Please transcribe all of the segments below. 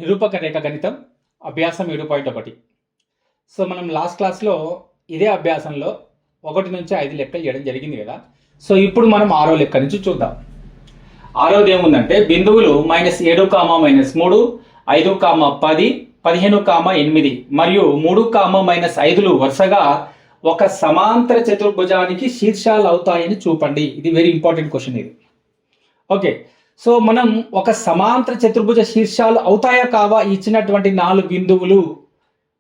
నిరూపక రేఖ గణితం అభ్యాసం 7.1. సో మనం లాస్ట్ క్లాస్లో ఇదే అభ్యాసంలో 1 నుంచి 5 లెక్కలు చేయడం జరిగింది కదా. సో ఇప్పుడు మనం 6వ లెక్క నుంచి చూద్దాం. 6వది ఏముందంటే బిందువులు -7, -3, 5, 10, 15, 8 మరియు 3, -5లు వరుసగా ఒక సమాంతర చతుర్భుజానికి శీర్షాలు అవుతాయని చూపండి. ఇది వెరీ ఇంపార్టెంట్ క్వశ్చన్ ఇది. ఓకే, సో మనం ఒక సమాంతర చతుర్భుజ శీర్షాలు అవుతాయా కావా ఇచ్చినటువంటి 4 బిందువులు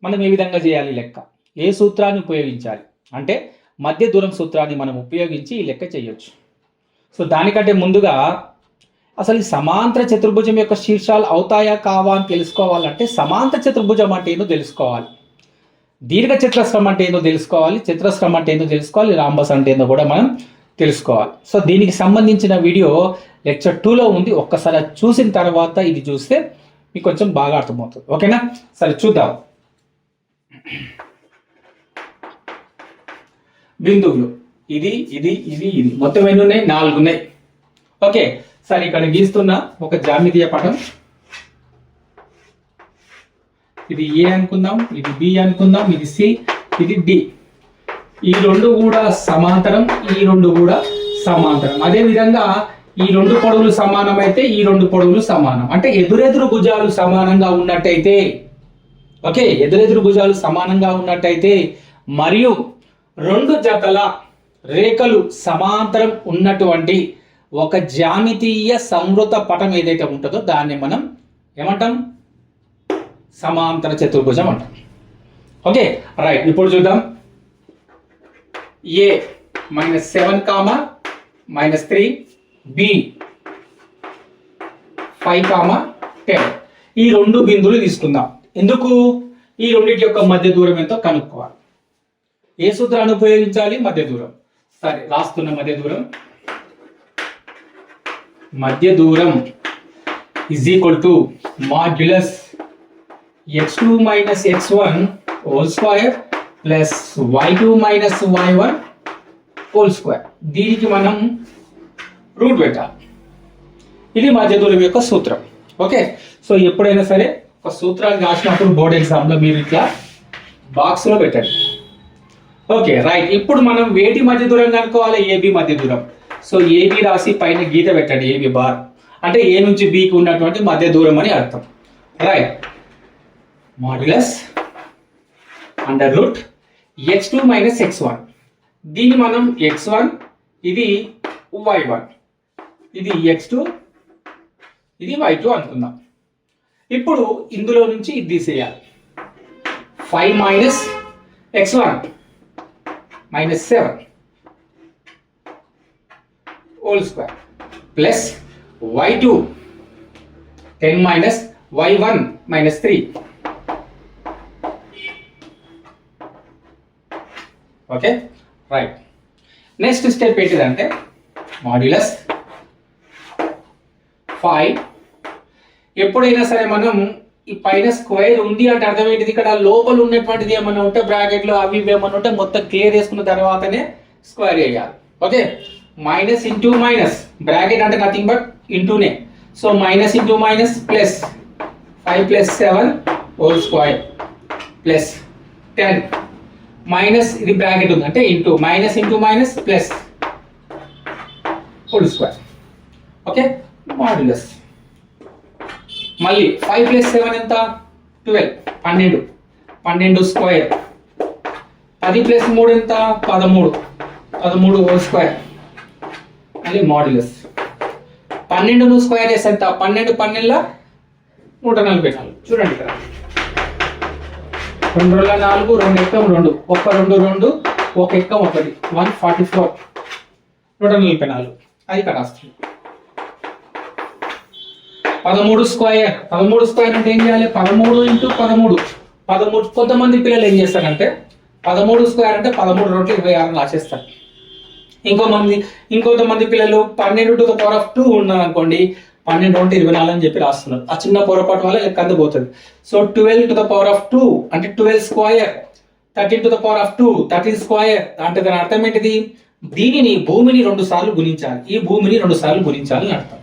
మనం ఏ విధంగా చేయాలి లెక్క, ఏ సూత్రాన్ని ఉపయోగించాలి అంటే మధ్య దూరం సూత్రాన్ని మనం ఉపయోగించి ఈ లెక్క చేయొచ్చు. సో దానికంటే ముందుగా అసలు ఈ సమాంతర చతుర్భుజం యొక్క శీర్షాలు అవుతాయా కావా అని తెలుసుకోవాలంటే సమాంతర చతుర్భుజం అంటే ఏందో తెలుసుకోవాలి, దీర్ఘ చతురస్రం అంటే ఏందో తెలుసుకోవాలి, చతురస్రం అంటే ఏందో తెలుసుకోవాలి, రాంబస్ అంటే ఏందో కూడా మనం తెలుసుకోవాలి. సో దీనికి సంబంధించిన వీడియో లెక్చర్ 2లో ఉంది. ఒక్కసారి చూసిన తర్వాత ఇది చూస్తే మీకు కొంచెం బాగా అర్థమవుతుంది. ఓకేనా, సరే చూద్దాం. బిందువులు ఇది ఇది ఇది ఇది మొత్తం ఎన్ని ఉన్నాయి? 4 ఉన్నాయి. ఓకే, సరే ఇక్కడ గీస్తున్న ఒక జ్యామితీయ పటం. ఇది ఏ అనుకుందాం, ఇది బి అనుకుందాం, ఇది సి, ఇది డి. ఈ 2 కూడా సమాంతరం, ఈ 2 కూడా సమాంతరం. అదే విధంగా ఈ 2 పొడవులు సమానమైతే ఈ 2 పొడవులు సమానం. అంటే ఎదురెదురు భుజాలు సమానంగా ఉన్నట్టయితే, ఓకే, ఎదురెదురు భుజాలు సమానంగా ఉన్నట్టయితే మరియు 2 జతల రేఖలు సమాంతరం ఉన్నటువంటి ఒక జ్యామితీయ సంవృత పటం ఏదైతే ఉంటుందో దాన్ని మనం ఏమంటాం? సమాంతర చతుర్భుజం అంటాం. ఓకే రైట్, ఇప్పుడు చూద్దాం. ఏ -7, -3, బి 5, 10 ఈ 2 బిందువులు తీసుకుందాం. ఎందుకు? ఈ రెండింటి యొక్క మధ్య దూరం ఎంతో కనుక్కోవాలి. ఏ సూత్రాన్ని ఉపయోగించాలి? మధ్య దూరం. సరే రాస్తున్న మధ్య దూరం. మధ్య దూరం is equal to modulus x2 - x1 whole square plus y2 - y1 whole square. దీనికి మనం రూట్ పెట్టాలి. ఇది మధ్య దూరం యొక్క సూత్రం. ఓకే, సో ఎప్పుడైనా సరే ఒక సూత్రాన్ని రాసినప్పుడు బోర్డ్ ఎగ్జామ్లో మీరు ఇట్లా బాక్స్లో పెట్టండి. ఓకే రైట్, ఇప్పుడు మనం వేటి మధ్య దూరం కనుక్కోవాలి? ఏబి మధ్య దూరం. సో ఏబి రాసి పైన గీత పెట్టండి, ఏబి బార్ అంటే ఏ నుంచి బికి ఉన్నటువంటి మధ్య దూరం అని అర్థం. Right, modulus √ x2 - x1. దీన్ని మనం x1, ఇది y1, ఇది x2, ఇది y2 అనుకుందాం. ఇప్పుడు ఇందులో నుంచి ఇది తీసేయాలి. 5 - x1 -7 whole square plus y2 10 - y1 -3. Okay right, next step ఏంటిదంటే మాడ్యులస్ 5. ఎప్పుడైనా సరే మనం ఈ పైన స్క్వేర్ ఉంది అంటే అర్థం ఏంటిది? ఇక్కడ లోపల ఉన్నటువంటిది ఏమన్నా ఉంటే బ్రాకెట్లో అవి ఏమన్నా ఉంటే మొత్తం క్లియర్ చేసుకున్న తర్వాతనే స్క్వేర్ వేయాలి. Okay, minus into minus, bracket అంటే నథింగ్ బట్ ఇంటూనే. So minus into minus plus 5 + 7 whole square plus 10 minus ఇది బ్రాకెట్ ఉంది అంటే into, minus into minus plus whole square. Okay, modulus మళ్ళీ 5 + 7 ఎంత? 12 12 స్క్వేర్. 10 + 3 ఎంత? 13 హోల్ స్క్వేర్. మళ్ళీ మాడ్యులస్ 12 స్క్వేర్ చేస్తే ఎంత? 12 12 144. చూడండి ఇక్కడ 2 2 4 2 ఎక్కం 2 1 2 2 1 ఎక్కం 1 144 144. అది ఇక్కడ వస్తుంది. 13 స్క్వేర్ అంటే ఏం చేయాలి? 13 × 13. కొంతమంది పిల్లలు ఏం చేస్తారంటే 13 స్క్వేర్ అంటే 13 2 26 రాసేస్తారు. ఇంకొంతమంది పిల్లలు 12 ఉన్నారు అనుకోండి, 12 2 24 అని చెప్పి రాస్తున్నారు. ఆ చిన్న పొరపాటు వల్ల లెక్క అందుపోతుంది. సో 12 అంటే 12 స్క్వేర్, 13 13 స్క్వేర్ అంటే దాని అర్థం ఏంటిది? దీనిని భూమిని 2 సార్లు గుణించాలి, ఈ భూమిని 2 సార్లు గుణించాలి అని అర్థం.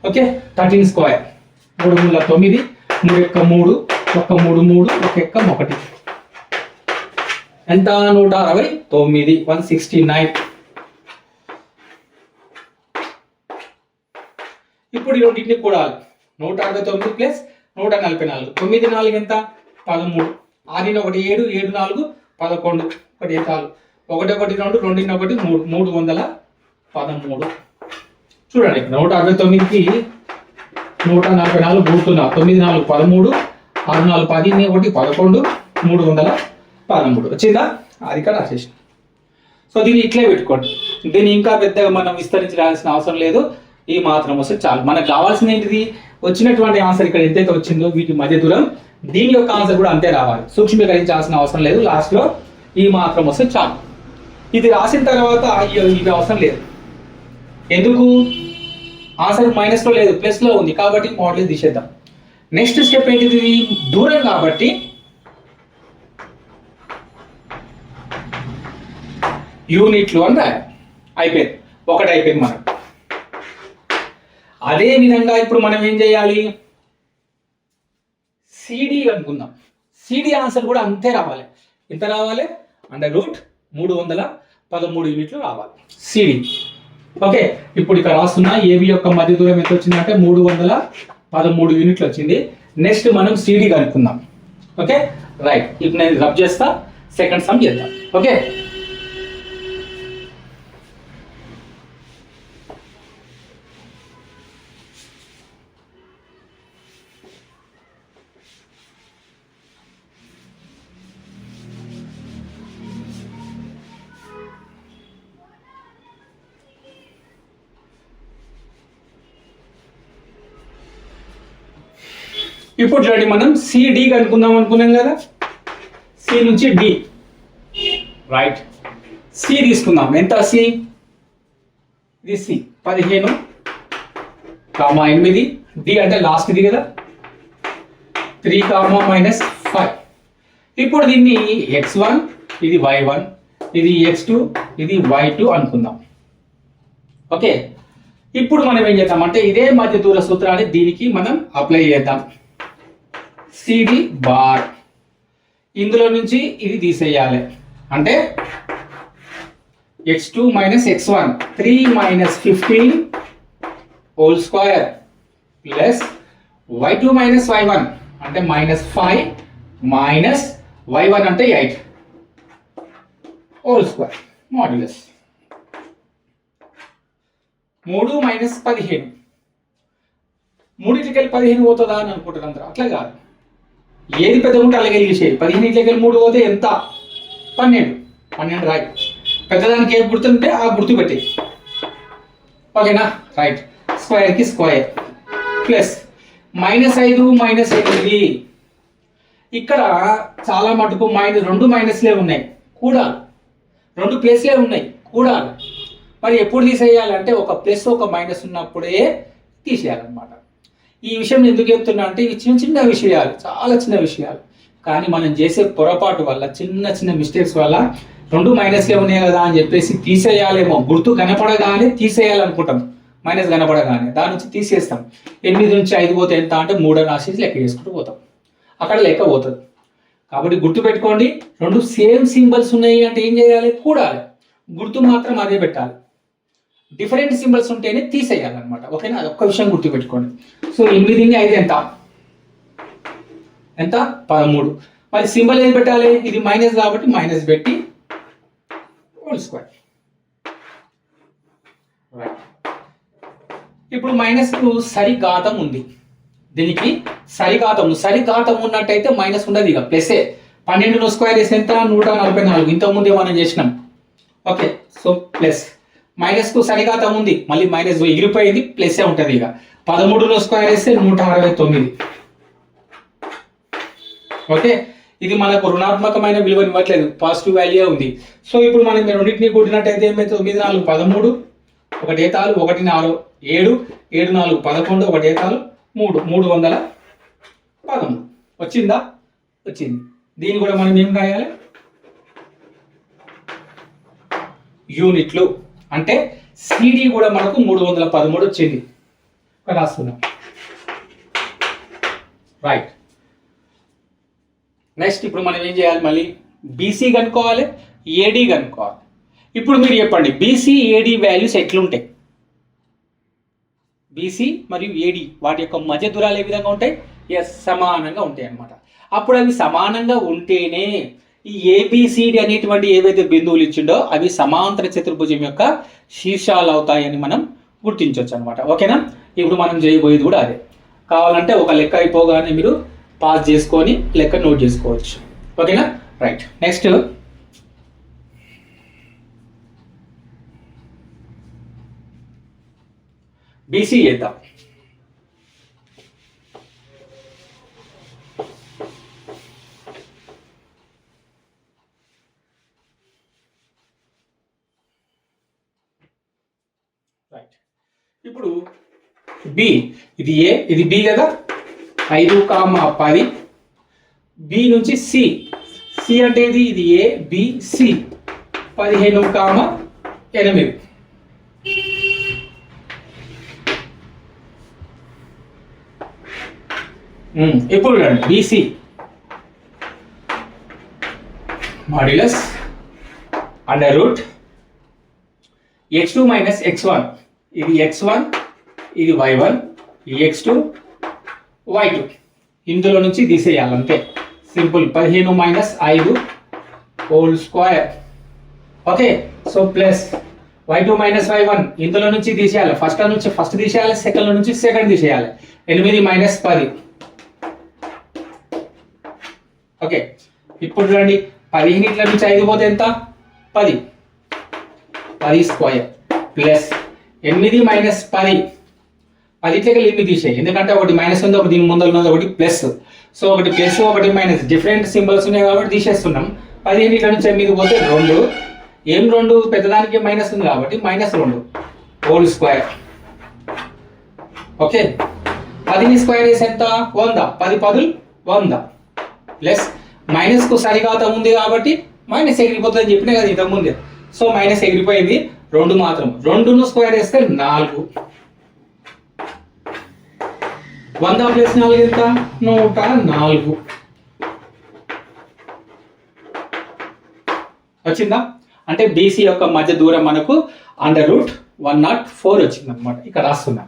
ఓకే, 13 స్క్వేర్ 3 × 9 3 ఎక్క 3, ఒక 3 3, ఒక ఎక్క 1. ఎంత? 169, 169. ఇప్పుడు ఈ రెండింటిని కూడాలి. 169 ప్లస్ 144. 9 4 ఎంత? 13. 6 1 7, 7 4 11. 1 4 1 1 2, 2 1 3, 313. చూడండి, 169కి 144 కూడుతున్నా. 9 4 13, 6 4 10, 1 11, 313. వచ్చిందా? అది ఇక్కడ రాసేసి. సో దీన్ని ఇట్లే పెట్టుకోండి. దీన్ని ఇంకా పెద్దగా మనం విస్తరించాల్సిన అవసరం లేదు. ఈ మాత్రం వస్తే చాలు. మనకు కావాల్సింది ఏంటిది? వచ్చినటువంటి ఆన్సర్ ఇక్కడ ఎంతైతే వచ్చిందో వీటి మధ్య దూరం, దీని యొక్క ఆన్సర్ కూడా అంతే రావాలి. సూక్ష్మీకరించాల్సిన అవసరం లేదు. లాస్ట్లో ఈ మాత్రం వస్తే చాలు. ఇది రాసిన తర్వాత ఇది అవసరం లేదు. ఎందుకు? ఆన్సర్ మైనస్లో లేదు, ప్లస్లో ఉంది కాబట్టి మోడల్ తీసేద్దాం. నెక్స్ట్ స్టెప్ ఏంటిది? దూరం కాబట్టి యూనిట్లు అని రాయాలి. అయిపోయింది, ఒకటి అయిపోయింది మనకు. అదే విధంగా ఇప్పుడు మనం ఏం చేయాలి? సిడి అనుకుందాం. సిడి ఆన్సర్ కూడా అంతే రావాలి. ఎంత రావాలి? √313 యూనిట్లు రావాలి సిడి. ఓకే, ఇప్పుడు ఇక్కడ రాస్తున్నా ఏబి యొక్క మధ్య దూరం ఎంత వచ్చిందంటే 313 యూనిట్లు వచ్చింది. నెక్స్ట్ మనం సిడి కనుక్కుందాం. Okay right. ఇప్పుడు నేను రబ్ చేస్తా, సెకండ్ సమ్ చేద్దాం. ఓకే, ఇప్పుడు చూడండి, మనం సిడి కనుక్కుందాం అనుకున్నాం కదా. సి నుంచి డి, రైట్. సి తీసుకుందాం. ఎంత? సి ఇది సి 15, 8. డి అంటే లాస్ట్ ఇది కదా, 3, -5. ఇప్పుడు దీన్ని x1, ఇది y1, ఇది x2, ఇది y2 అనుకుందాం. ఓకే, ఇప్పుడు మనం ఏం చేద్దాం అంటే ఇదే మధ్య దూర సూత్రాన్ని దీనికి మనం అప్లై చేద్దాం. సిడి బార్, ఇందులో నుంచి ఇది తీసేయాలి. అంటే x2 - x1 3 - 15 whole square plus y2 - y1 అంటే -5 మైనస్ y1 అంటే 8 హోల్ స్క్వేర్ మాడ్యులస్ 3 - 15. 3 15 పోతుందా అని అనుకుంటారు అందరూ. అట్లా కాదు, ఏది పెద్ద ఉంటే అలాగే తీసేయి. 15 3 పోతే ఎంత? 12 రాయి. పెద్దదానికి ఏ గుర్తుంటే ఆ గుర్తు పెట్టి. ఓకేనా? రైట్. స్క్వేర్కి స్క్వేర్ ప్లస్ -5 - 8. ఇక్కడ చాలా మటుకు రెండు మైనస్లే ఉన్నాయి కూడా, 2 ప్లస్లే ఉన్నాయి కూడా. మరి ఎప్పుడు తీసేయాలంటే ఒక ప్లస్ ఒక మైనస్ ఉన్నప్పుడే తీసేయాలన్నమాట. ఈ విషయం ఎందుకు చెప్తున్నా అంటే ఇవి చిన్న చిన్న విషయాలు, చాలా చిన్న విషయాలు. కానీ మనం చేసే పొరపాటు వల్ల, చిన్న చిన్న మిస్టేక్స్ వల్ల 2 మైనస్లే ఉన్నాయి కదా అని చెప్పేసి తీసేయాలేమో, గుర్తు కనపడగానే తీసేయాలనుకుంటాం. మైనస్ కనపడగానే దాని నుంచి తీసేస్తాం. 8 నుంచి 5 పోతే ఎంత అంటే 3 రాసి లెక్క చేసుకుంటూ పోతాం. అక్కడ లెక్క పోతుంది. కాబట్టి గుర్తు పెట్టుకోండి, 2 సేమ్ సింబల్స్ ఉన్నాయి అంటే ఏం చేయాలి? కూడాలి. గుర్తు మాత్రం అదే పెట్టాలి. డిఫరెంట్ సింబల్స్ ఉంటేనే తీసేయాలన్నమాట. ఓకేనా? ఒక్క విషయం గుర్తుపెట్టుకోండి. సో 8 × 5 ఎంత? 13. మరి సింబల్ ఏది పెట్టాలి? ఇది మైనస్ కాబట్టి మైనస్ పెట్టి హోల్ స్క్వేర్. ఇప్పుడు మైనస్కు సరిఘాతం ఉంది. దీనికి సరిఘాతం ఉన్నట్టయితే మైనస్ ఉండదు, ఇక ప్లస్ఏ. 12 స్క్వేర్ వేసి ఎంత? 144. ఇంతకుముందే మనం చేసినాం. Okay, so plus. మైనస్కు సరిఘాతం ఉంది, మళ్ళీ మైనస్ ఎగిరిపోయింది, ప్లస్ఏ ఉంటుంది. ఇక 13 స్క్వేర్ వేస్తే 169. ఓకే, ఇది మనకు రుణాత్మకమైన విలువని ఇవ్వట్లేదు, పాజిటివ్ వాల్యూ ఉంది. సో ఇప్పుడు మనం రెండింటినీ కూడినట్టయితే ఏమైతే? 9 4 13, 1 ఏతాలు 1 4 7, 7 4 11, 1 ఏతాలు 3, 313. వచ్చిందా? వచ్చింది. దీన్ని కూడా మనం ఏం రాయాలి? యూనిట్లు. అంటే సిడి కూడా మనకు 313 వచ్చింది. రాస్తున్నాం. రైట్. నెక్స్ట్ ఇప్పుడు మనం ఏం చేయాలి, మళ్ళీ బీసీ కనుక్కోవాలి, ఏడీ కనుక్కోవాలి. ఇప్పుడు మీరు చెప్పండి బీసీ ఏడీ వాల్యూస్ ఎట్లుంటాయి? బీసీ మరియు ఏడీ వాటి యొక్క మధ్య దూరాలు ఏ విధంగా ఉంటాయి? ఎస్, సమానంగా ఉంటాయి అన్నమాట. అప్పుడు అవి సమానంగా ఉంటేనే ఈ ఏబిసిడి అనేటువంటి ఏవైతే బిందువులు ఇచ్చిండో అవి సమాంతర చతుర్భుజం యొక్క శీర్షాలు అవుతాయని మనం గుర్తించవచ్చు అనమాట. ఓకేనా? ఇప్పుడు మనం చేయబోయేది కూడా అదే. కావాలంటే ఒక లెక్క అయిపోగానే మీరు పాస్ చేసుకొని లెక్క నోట్ చేసుకోవచ్చు. ఓకేనా? రైట్. నెక్స్ట్ బీసీ చేద్దాం. రైట్. ఇప్పుడు బి, ఇది ఏ, ఇది బి కదా, 5,10. బి నుంచి సి, సి అంటే ఇది ఏ బి సి, 15,8. ఇప్పుడు రండి BC modulus under root x2 minus x1. ఇది x1, ఇది y1, ఈ x2 y2. ఇందులో నుంచి తీసేయాలి అంతే, simple. 15 minus 5 whole square. Okay, so plus y2 minus y1 ఇందులో నుంచి తీసేయాలి, ఫస్ట్ నుంచి ఫస్ట్ తీసేయాలి, సెకండ్ నుంచి సెకండ్ తీసేయాలి. 8 మైనస్ 10. ఓకే, ఇప్పుడు చూడండి 15 నుంచి 5 పోతే ఎంత? 10. 10 స్క్వేర్ ప్లస్ 8 మైనస్ 10. 10 8 తీసేయి, ఎందుకంటే ఒకటి మైనస్ ఉంది, ఒకటి దీని ముందర ఉన్నది, ఒకటి ప్లస్. సో ఒకటి ప్లస్ ఒకటి మైనస్ డిఫరెంట్ సింబల్స్ ఉన్నాయి కాబట్టి తీసేస్తున్నాం. 15 నుంచి 8 పోతే 2. ఏం 2? పెద్దదానికి మైనస్ ఉంది కాబట్టి -2 హోల్ స్క్వేర్. ఓకే, 10 స్క్వేర్ వేసి ఎంత? 100. 10 10 100 ప్లస్ మైనస్ కు సరిఘాతం ఉంది కాబట్టి మైనస్ ఎగిరిపోతుంది అని చెప్పినా కదా ఇంతకు ముందే. సో మైనస్ ఎగిరిపోయింది, 2 మాత్రం. 2ను స్క్వేర్ వేస్తే 4. 100 ప్లస్ 4 ఎంత? 104. వచ్చిందా? అంటే బీసీ యొక్క మధ్య దూరం మనకు √104 వచ్చింది అనమాట. ఇక్కడ రాస్తున్నా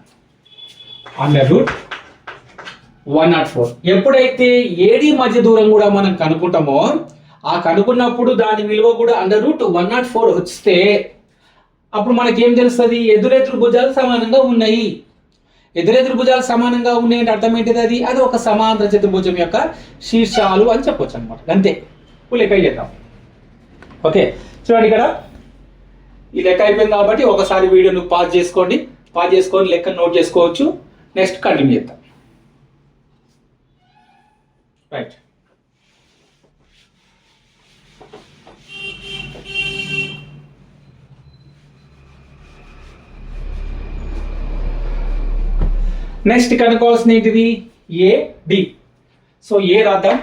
√104. ఎప్పుడైతే ఏడి మధ్య దూరం కూడా మనం కనుక్కుంటామో ఆ కనుక్కున్నప్పుడు దాని విలువ కూడా √104 వస్తే అప్పుడు మనకేం తెలుస్తుంది? ఎదురెదురు భుజాలు సమానంగా ఉన్నాయి. ఎదురెదురు భుజాలు సమానంగా ఉన్నాయంటే అర్థం ఏంటిది? అది ఒక సమాంతర చతుర్భుజం యొక్క శీర్షాలు అని చెప్పొచ్చు అనమాట. అంతే. లెక్క చేద్దాం. ఓకే, చూడండి ఇక్కడ ఈ లెక్క అయిపోయింది కాబట్టి ఒకసారి వీడియోను పాజ్ చేసుకొని లెక్క నోట్ చేసుకోవచ్చు. నెక్స్ట్ కంటిన్యూ చేద్దాం. రైట్. నెక్స్ట్ కనుక్కోవాల్సిన ఏంటిది? A D. సో ఏ రాద్దాం.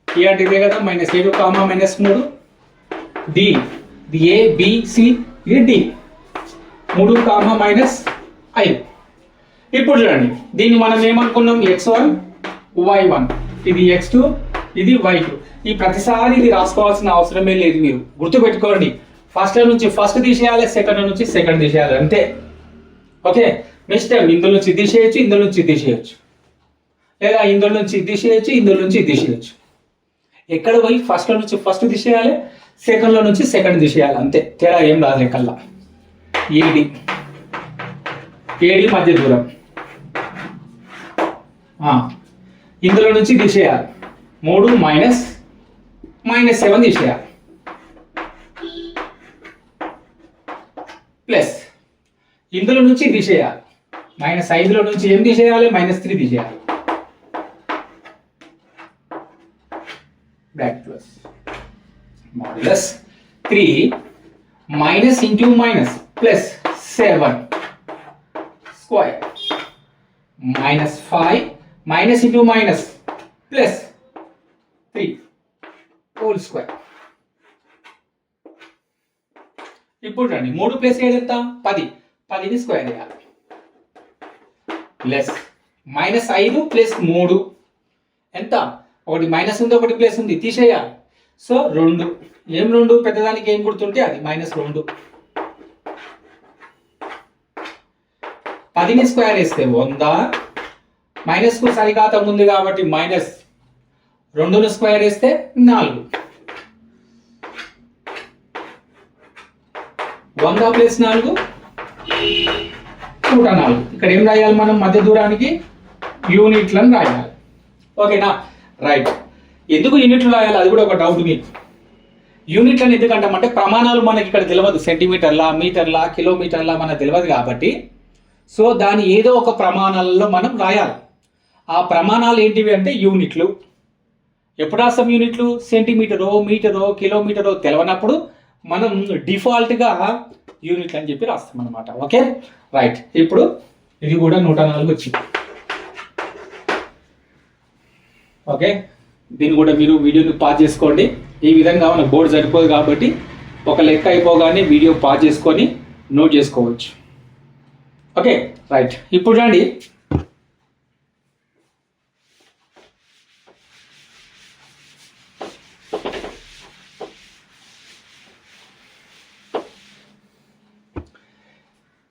ఏ అంటే ఇదే కదా, -7, -3. డి, ఇది ఏ బి సి, ఇది డి. 3, -5. ఇప్పుడు చూడండి దీన్ని మనం ఏమనుకున్నాం? x1 y1, ఇది x2, ఇది y2. ఈ ప్రతిసారి ఇది రాసుకోవాల్సిన అవసరమే లేదు, మీరు గుర్తుపెట్టుకోండి. ఫస్ట్ నుంచి ఫస్ట్ తీసేయాలి, సెకండ్ నుంచి సెకండ్ తీసేయాలి, అంతే. ఓకే, నెక్స్ట్ టైం ఇందులో నుంచి తీసేయచ్చు, ఇందులో నుంచి తీసేయచ్చు, లేదా ఇందులో నుంచి తీసేయచ్చు, ఇందులో నుంచి తీసేయచ్చు. ఎక్కడ పోయి ఫస్ట్ నుంచి ఫస్ట్ తీసేయాలి, సెకండ్లో నుంచి సెకండ్ తీసేయాలి, అంతే. తేడా ఏం రాదు లెక్కల్లా. ఏడి మధ్య దూరం ఇందులో నుంచి తీసేయాలి. 3 -7 తీసేయాలి ప్లస్ ఇందులో నుంచి తీసేయాలి. -5లో నుంచి ఏం తీసేయాలి? -3 తీసేయాలి. Bracket plus modulus 3 minus into minus plus 7 square -5 minus into minus plus 3 whole square. ఇప్పుడు రండి 3 ప్లస్ 7 ఎంత? 10. 10ని స్క్వేర్ చేయాలి ప్లస్ -5 + 3 ఎంత? ఒకటి మైనస్ ఉంది, ఒకటి ప్లస్ ఉంది, తీసేయాలి. సో 2. ఏం 2? పెద్దదానికి ఏం గుర్తుంటే అది -2. 10ని స్క్వేర్ వేస్తే 100, మైనస్కు సరిఘాతం ఉంది కాబట్టి -2ని స్క్వేర్ వేస్తే 4. 100 + 4 104. ఇక్కడ ఏం రాయాలి మనం? మధ్య దూరానికి యూనిట్లను రాయాలి. ఓకేనా? రైట్. ఎందుకు యూనిట్లు రాయాలి అది కూడా ఒక డౌట్ మీకు. యూనిట్లను ఎందుకంటామంటే ప్రమాణాలు మనకి ఇక్కడ తెలియదు, సెంటీమీటర్ల, మీటర్ల, కిలోమీటర్ల మనకు తెలియదు కాబట్టి సో దాని ఏదో ఒక ప్రమాణాలలో మనం రాయాలి. ఆ ప్రమాణాలు ఏంటివి అంటే యూనిట్లు. ఎప్పుడు రాస్తాం యూనిట్లు? సెంటీమీటరో, మీటరో, కిలోమీటరో తెలియనప్పుడు మనం డిఫాల్ట్గా యూనిట్లు అని చెప్పి రాస్తాం అనమాట. Okay right. ఇప్పుడు ఇది కూడా 104 వచ్చింది. ఓకే, దీన్ని కూడా మీరు వీడియోని పాజ్ చేసుకోండి. ఈ విధంగా మన బోర్డు సరిపోదు కాబట్టి ఒక లెక్క అయిపోగానే వీడియో పాజ్ చేసుకొని నోట్ చేసుకోవచ్చు. Okay right. ఇప్పుడు రండి,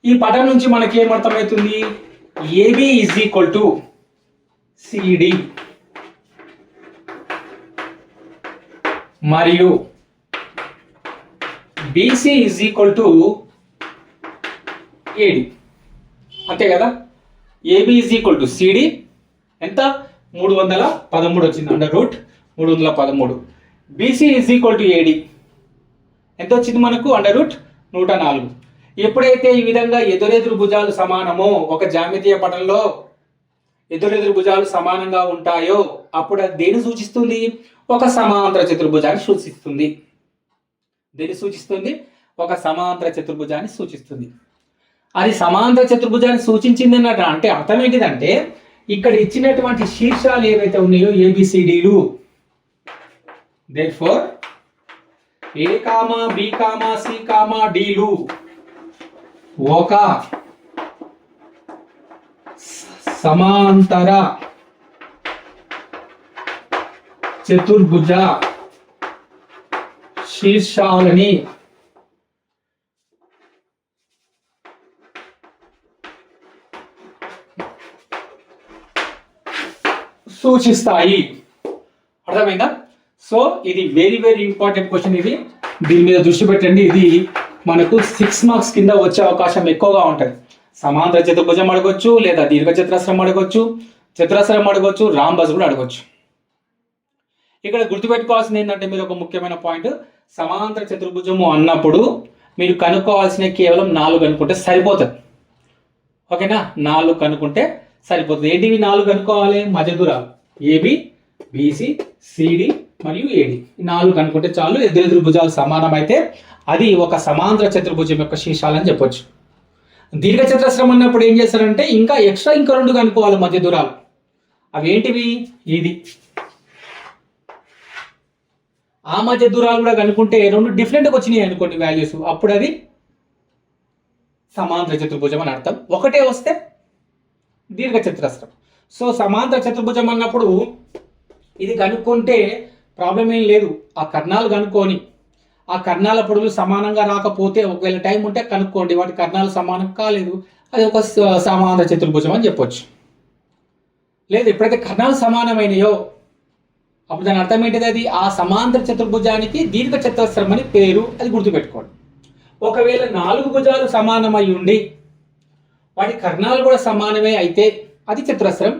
ఈ పటం నుంచి మనకి ఏమర్థమవుతుంది? ఏబి = సిడి మరియు బీసీ = ఏడి. అంతే కదా? ఏబి = సిడి ఎంత? 313 వచ్చింది, √313. బీసీ = ఏడి ఎంత వచ్చింది మనకు? √104. ఎప్పుడైతే ఈ విధంగా ఎదురెదురు భుజాలు సమానమో, ఒక జ్యామితీయ పటంలో ఎదురెదురు భుజాలు సమానంగా ఉంటాయో అప్పుడు అది దేని సూచిస్తుంది? ఒక సమాంతర చతుర్భుజాన్ని సూచిస్తుంది. దేని సూచిస్తుంది? ఒక సమాంతర చతుర్భుజాన్ని సూచిస్తుంది. అది సమాంతర చతుర్భుజాన్ని సూచించింది అన్నట్టు అంటే అర్థం ఏంటిదంటే ఇక్కడ ఇచ్చినటువంటి శీర్షాలు ఏవైతే ఉన్నాయో ఏబిసిడిలు, therefore A comma B comma C comma డిలు ఒక సమాంతర చతుర్భుజ శీర్షాలని సూచిస్తాయి. అర్థమైందా? సో ఇది వెరీ వెరీ ఇంపార్టెంట్ క్వశ్చన్. ఇది దీని మీద దృష్టి పెట్టండి. ఇది మనకు 6 మార్క్స్ కింద వచ్చే అవకాశం ఎక్కువగా ఉంటుంది. సమాంతర చతుర్భుజం అడగొచ్చు, లేదా దీర్ఘ చతురస్రం అడగొచ్చు, చతురస్రం అడగొచ్చు, రాంబస్ కూడా అడగొచ్చు. ఇక్కడ గుర్తుపెట్టుకోవాల్సింది ఏంటంటే మీరు ఒక ముఖ్యమైన పాయింట్, సమాంతర చతుర్భుజము అన్నప్పుడు మీరు కనుక్కోవాల్సిన కేవలం 4 అనుకుంటే సరిపోతుంది. ఓకేనా? 4 కనుక్కుంటే సరిపోతుంది. ఏంటివి 4 కనుక్కోవాలి? మధ్య దూరాలు ఏబి, బీసీ, సిడి మరియు ఏడి. 4 కనుక్కుంటే చాలు. ఎదురెదురు భుజాలు సమానమైతే అది ఒక సమాంతర చతుర్భుజం యొక్క శీర్షాలని చెప్పొచ్చు. దీర్ఘ చతురస్రం అన్నప్పుడు ఏం చేస్తారంటే ఇంకా 2 కనుక్కోవాలి మధ్య దూరాలు. అవి ఏంటివి? ఇది ఆ మధ్య దూరాలు కూడా కనుక్కుంటే 2 డిఫరెంట్గా వచ్చినాయి అనుకోండి వాల్యూస్, అప్పుడు అది సమాంతర చతుర్భుజం అని అర్థం. ఒకటే వస్తే దీర్ఘ చతురస్రం. సో సమాంతర చతుర్భుజం అన్నప్పుడు ఇది కనుక్కుంటే ప్రాబ్లం ఏం లేదు. ఆ కర్ణాలు కనుక్కొని ఆ కర్ణాల పొడులు సమానంగా రాకపోతే ఒకవేళ టైం ఉంటే కనుక్కోండి, వాటి కర్ణాలు సమానం కాలేదు, అది ఒక సమాంతర చతుర్భుజం అని చెప్పొచ్చు. లేదు ఎప్పుడైతే కర్ణాలు సమానమైనయో అప్పుడు దాని అర్థం ఏంటిది? అది ఆ సమాంతర చతుర్భుజానికి దీర్ఘ చతురస్రం అని పేరు. అది గుర్తుపెట్టుకోండి. ఒకవేళ 4 భుజాలు సమానమై ఉండి వాటి కర్ణాలు కూడా సమానమే అయితే అది చతురస్రం.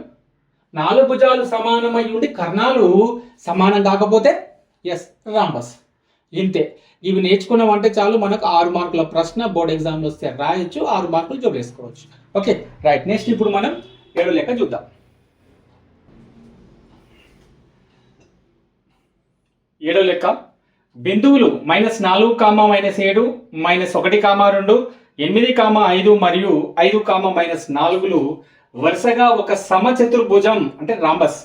4 భుజాలు సమానమై ఉండి కర్ణాలు సమానం కాకపోతే ఎస్ రాంబస్. ఇంతే. ఇవి నేర్చుకున్నామంటే చాలు, మనకు 6 మార్కుల ప్రశ్న బోర్డ్ ఎగ్జామ్లో వస్తే రాయొచ్చు, 6 మార్కులు జోబేసుకోవచ్చు. Okay right. నెక్స్ట్ ఇప్పుడు మనం 7 లెక్క చూద్దాం. 7 లెక్క బిందువులు -4, -7, -1, -2, 8, 5 మరియు 5, -4లు వరుసగా ఒక సమచతుర్భుజం అంటే రాంబస్.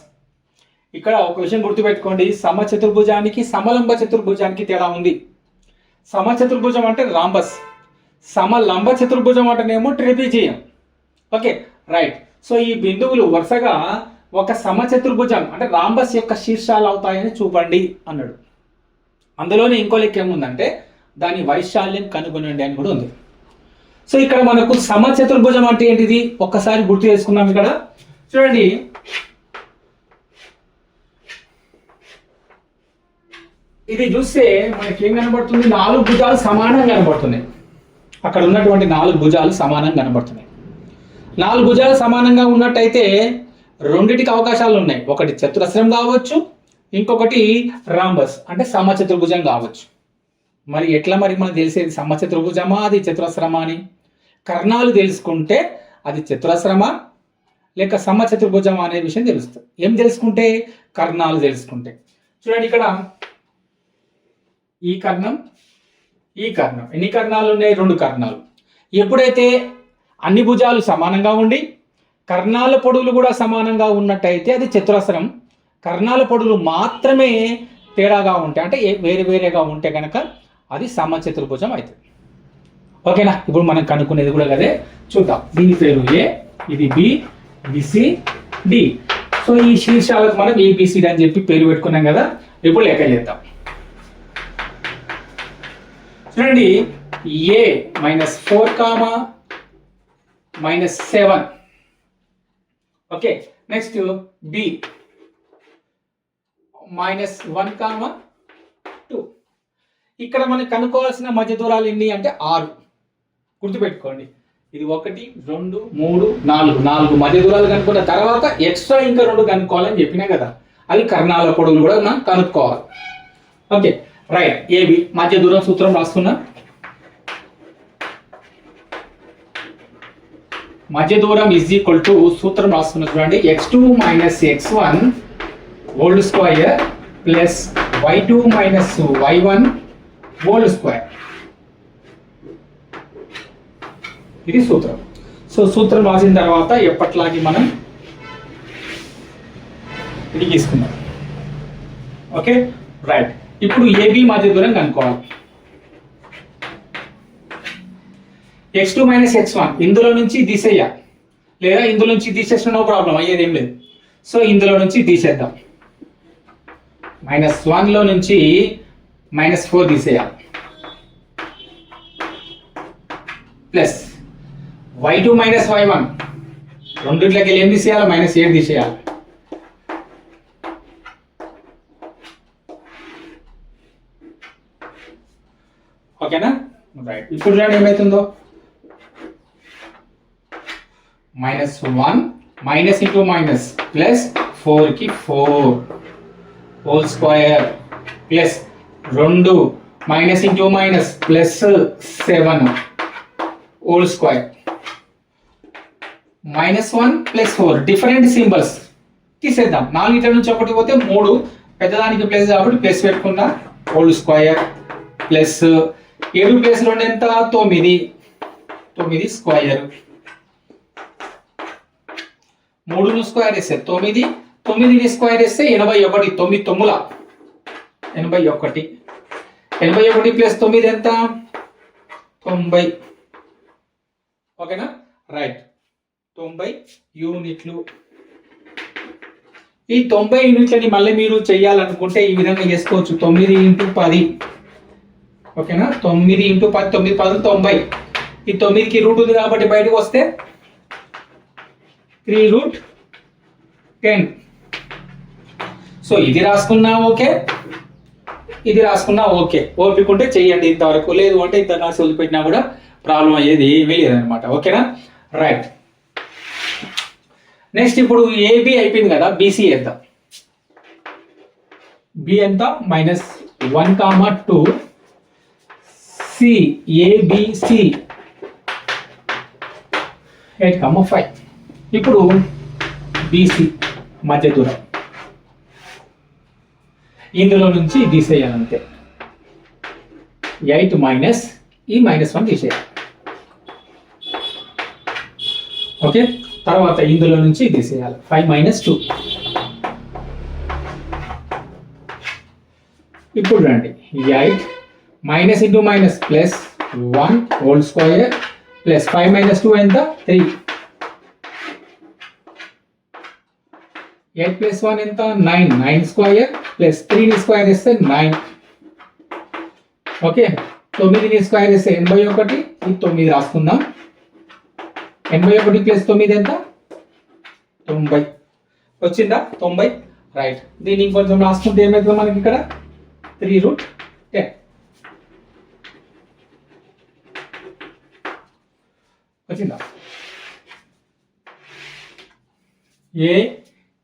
ఇక్కడ ఒక విషయం గుర్తుపెట్టుకోండి, సమచతుర్భుజానికి సమలంబ చతుర్భుజానికి తేడా ఉంది. సమచతుర్భుజం అంటే రాంబస్, సమలంబ చతుర్భుజం అంటేనేమో ట్రెపీజియం. Okay right. సో ఈ బిందువులు వరుసగా ఒక సమచతుర్భుజం అంటే రాంబస్ యొక్క శీర్షాలు అవుతాయని చూపండి అన్నాడు. అందులోనే ఇంకో లెక్క ఏముందంటే దాని వైశాల్యం కనుగొనండి అని కూడా ఉంది. సో ఇక్కడ మనకు సమచతుర్భుజం అంటే ఏంటిది ఒక్కసారి గుర్తు చేసుకున్నాం. ఇక్కడ చూడండి, ఇది చూస్తే మనకి ఏం కనబడుతుంది, 4 భుజాలు సమానంగా కనబడుతున్నాయి. అక్కడ ఉన్నటువంటి 4 భుజాలు సమానంగా కనబడుతున్నాయి. 4 భుజాలు సమానంగా ఉన్నట్టయితే రెండిటికి అవకాశాలు ఉన్నాయి. ఒకటి చతురస్రం కావచ్చు, ఇంకొకటి రాంబస్ అంటే సమచతుర్భుజం కావచ్చు. మరి ఎట్లా మరి మనకు తెలిసేది సమచతుర్భుజమా అది చతురస్రమా అని? కర్ణాలు తెలుసుకుంటే అది చతురస్రమా లేక సమచతుర్భుజమా అనే విషయం తెలుస్తుంది. ఏం తెలుసుకుంటే? కర్ణాలు తెలుసుకుంటే. చూడండి, ఇక్కడ ఈ కర్ణం, ఈ కర్ణం, ఎన్ని కర్ణాలు ఉన్నాయి? 2 కర్ణాలు. ఎప్పుడైతే అన్ని భుజాలు సమానంగా ఉండి కర్ణాల పొడుగులు కూడా సమానంగా ఉన్నట్టయితే అది చతురస్రం. కర్ణాల పొడుగులు మాత్రమే తేడాగా ఉంటాయి అంటే వేరే వేరేగా ఉంటే కనుక అది సమచతుర్భుజం అవుతుంది. ఓకేనా? ఇప్పుడు మనం కనుక్కునేది కూడా అదే. చూద్దాం. దీని పేరు ఏ, ఇది బి, ఇది సి, డి. సో ఈ శీర్షాలకు మనం ఏబిసిడి అని చెప్పి పేరు పెట్టుకున్నాం కదా. ఇప్పుడు లెక్క చేద్దాం. చూడండి, ఏ -4, -7. Okay, next B -1, 2. ఇక్కడ మనం కనుక్కోవాల్సిన మధ్య దూరాలు ఎన్ని అంటే 6. గుర్తుపెట్టుకోండి, ఇది 1, 2, 3, 4 మధ్య దూరాలు కనుక్కున్న తర్వాత ఎక్స్ట్రా ఇంకా 2 కనుక్కోవాలని చెప్పినా కదా. అవి కర్ణాల పొడవులు కూడా మనం కనుక్కోవాలి. Okay, right. ఏబి మధ్య దూరం సూత్రం రాసుకున్నా. మధ్య దూరం = సూత్రం రాసుకున్నా. చూడండి, x2 - x1 whole square plus y2 - y1 whole square. ఇది సూత్రం. సో సూత్రం రాసిన తర్వాత ఎప్పట్లాగే మనం ఇది తీసుకుందాం. Okay, right. ఇప్పుడు ఏబి మధ్య దూరం కనుక్కోవాలి. x2 - x1 ఇందులో నుంచి తీసేయాలి, లేదా ఇందులో నుంచి తీసేసిన నో ప్రాబ్లం, అయ్యేది ఏం లేదు. సో ఇందులో నుంచి తీసేద్దాం. -1 లో నుంచి -4 తీసేయాలి, ప్లస్ y2 - y1 రెండిట్లోకి ఏం తీసేయాలి? -7 తీసేయాలి. ఓకేనా? రైట్. ఇప్పుడు చూడండి ఏమవుతుందో. -1 మైనస్ ఇంటూ మైనస్ ప్లస్ 4కి 4 whole square plus 2 minus into minus plus 7 whole square. -1 + 4 different symbols తీసేద్దాం. 4 నుంచి 1 పోతే 3, పెద్దదానికి ప్లస్ కాబట్టి ప్లస్ పెట్టుకున్నా హోల్ స్క్వేర్ ప్లస్ 7 + 2 ఎంత? 9 స్క్వేర్. 3ను స్క్వేర్ వేస్తే 9, 9ని స్క్వేర్ వేస్తే 81. 9 9ల 81. 81 + 9 ఎంత? 90. ఓకేనా? రైట్. 90 యూనిట్లు. ఈ 90 యూనిట్లని మళ్ళీ మీరు చేయాలనుకుంటే ఈ విధంగా చేసుకోవచ్చు. 9 × 10. ఓకేనా? 9 × 10, 9 10 90. ఈ 9కి రూట్ ఉంది కాబట్టి బయటకు వస్తే 3√10. సో ఇది రాసుకున్నా ఓకే, ఇది రాసుకున్నా ఓకే. ఓపిక ఉంటే చెయ్యండి ఇంతవరకు, లేదు అంటే ఇంత రాసి వదిలిపెట్టినా కూడా ప్రాబ్లం అయ్యేది ఏమీ లేదనమాట. ఓకేనా? రైట్. నెక్స్ట్ ఇప్పుడు ఏబి అయిపోయింది కదా, బీసీ వేద్దాం. బి ఎంత? -1, 2 సి ఏబిసి 8, 5. ఇప్పుడు బీసీ మధ్య దూరం ఇందులో నుంచి తీసేయాలంతే. 8 మైనస్ ఈ -1 తీసేయాలి. ఓకే, తర్వాత ఇందులో నుంచి తీసేయాలి. 5 - 2. ఇప్పుడు రండి, 8 minus into minus plus 1 whole square plus 5 - 2 ఎంత? 3. 8 ప్లస్ 1 ఎంత 9, 9 స్క్వేర్ ప్లస్ 3 స్క్వేర్ వేస్తే 9. ఓకే, 9 స్క్వేర్ వేస్తే 81, ఈ 9 రాసుకుందాం. 81 ప్లస్ 9 ఎంత 90. వచ్చిందా 90? రైట్. దీన్ని ఇంకొంచెం రాసుకుంటే ఏమవుతుంది మనకి ఇక్కడ 3√10 వచ్చిందా? A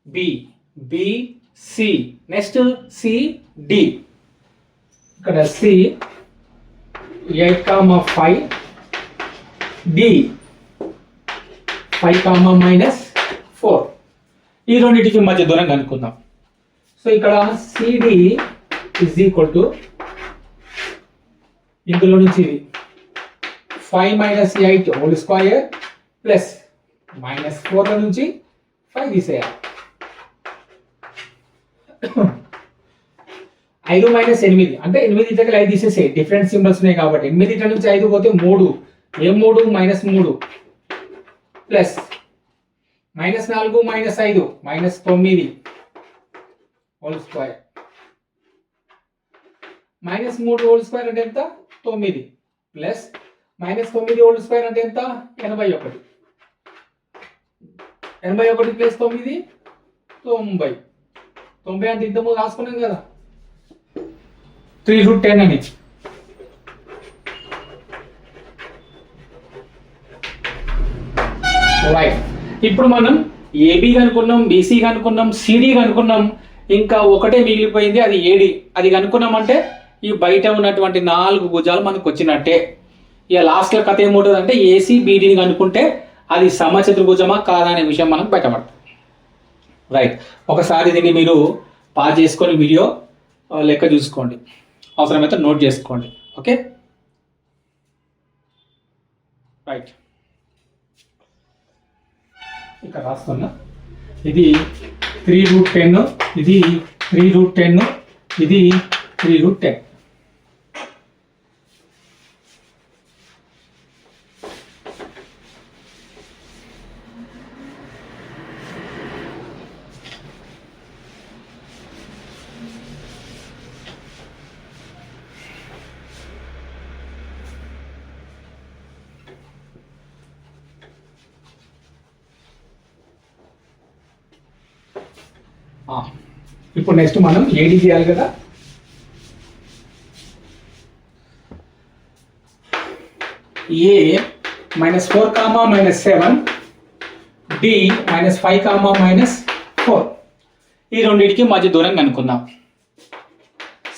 B, B C, next C D. ఇక్కడ సి 8,5, డి 5,-4. ఈ రెండింటికి మధ్య దూరం కనుక్కుందాం. సో ఇక్కడ సిడి ఇజ్ ఈక్వల్ టు ఇందులో నుంచి 5 - 8 హోల్ స్క్వేర్ ప్లస్ -4 నుంచి 5 తీసేయాలి. 5 - 8 అంటే 8 దగ్గర 5 తీసేసే డిఫరెంట్ సింబల్స్ ఉన్నాయి కాబట్టి 8 నుంచి 5 పోతే 3, ఏం 3 -3 plus -4 - 5 -9 whole square -3 whole square అంటే ఎంత 9 ప్లస్ -9 హోల్ స్క్వేర్ అంటే ఎంత 81. 81 ప్లస్ 9 90. 90 అంటే ఇంతకుముందు రాసుకున్నాం కదా 3√10 అని. రైట్. ఇప్పుడు మనం ఏబి కనుక్కున్నాం, బీసీ కనుక్కున్నాం, సిడి కనుక్కున్నాం, ఇంకా ఒకటే మిగిలిపోయింది అది ఏడి. అది కనుక్కున్నామంటే ఈ బయట ఉన్నటువంటి 4 భుజాలు మనకు వచ్చినట్టే. ఇక లాస్ట్లో కథ ఏముంటుంది అంటే ఏసీ బీడీని కనుక్కుంటే అది సమచతుర్భుజమా కాదా అనే విషయం మనకు బయటపడుతుంది. రైట్. ఒకసారి దీన్ని మీరు పాజ్ చేసుకొని వీడియో లెక్క చూసుకోండి, అవసరమైతే నోట్ చేసుకోండి. Okay, right. ఇక్కడ రాస్తున్నా, ఇది 3√10, ఇది 3√10, ఇది 3√10. ఇప్పుడు నెక్స్ట్ మనం ఏడి చేయాలి కదా. ఏ -4, -7, డి -5, -4. ఈ రెండింటికి మధ్య దూరం కనుక్కుందాం.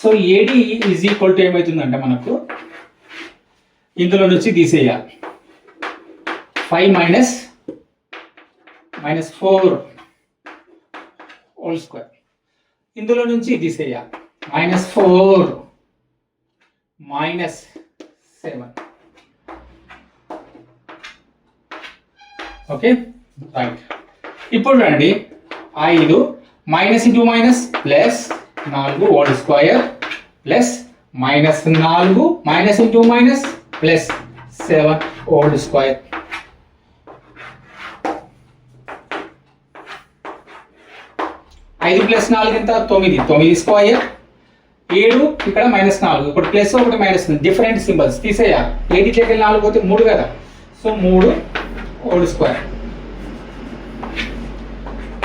So AD is equal to ఏమవుతుందంటే మనకు ఇందులో నుంచి తీసేయాలి 5 - -4 హోల్ స్క్వేర్. ఇందులో నుంచి తీసేయాలి -4 -7. Okay, right. ఇప్పుడు రండి, 5 minus into minus plus 4 whole square plus -4 minus into minus plus 7 whole square. ఐదు ప్లస్ 4 ఎంత 9, 9 స్క్వేర్. 7 ఇక్కడ -4, ఇప్పుడు ప్లస్ ఒకటి మైనస్, డిఫరెంట్ సింబల్స్ తీసేయాలి. 8 ఇట్లకి 4 పోతే 3 కదా, సో 3 హోల్ స్క్వేర్.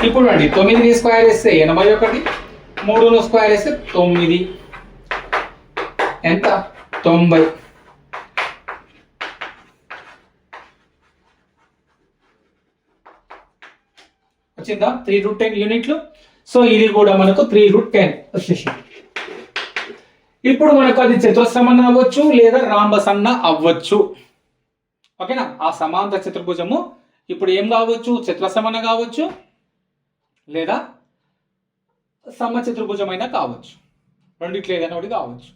ఇప్పుడు అండి 9 స్క్వేర్ వేస్తే 81, 3 స్క్వేర్ వేస్తే 9 ఎంత 90. వచ్చిందా 3√10 యూనిట్లు. సో ఇది కూడా మనకు 3√10 వచ్చేసింది. ఇప్పుడు మనకు అది చతురస్రమన్న అవ్వచ్చు లేదా రాంబసన్న అవ్వచ్చు. ఓకేనా, ఆ సమాంతర చతుర్భుజము ఇప్పుడు ఏం కావచ్చు, చతురస్రమన్న కావచ్చు లేదా సమచతుర్భుజమైనా కావచ్చు, రెండిట్లో ఏదైనా ఒకటి కావచ్చు.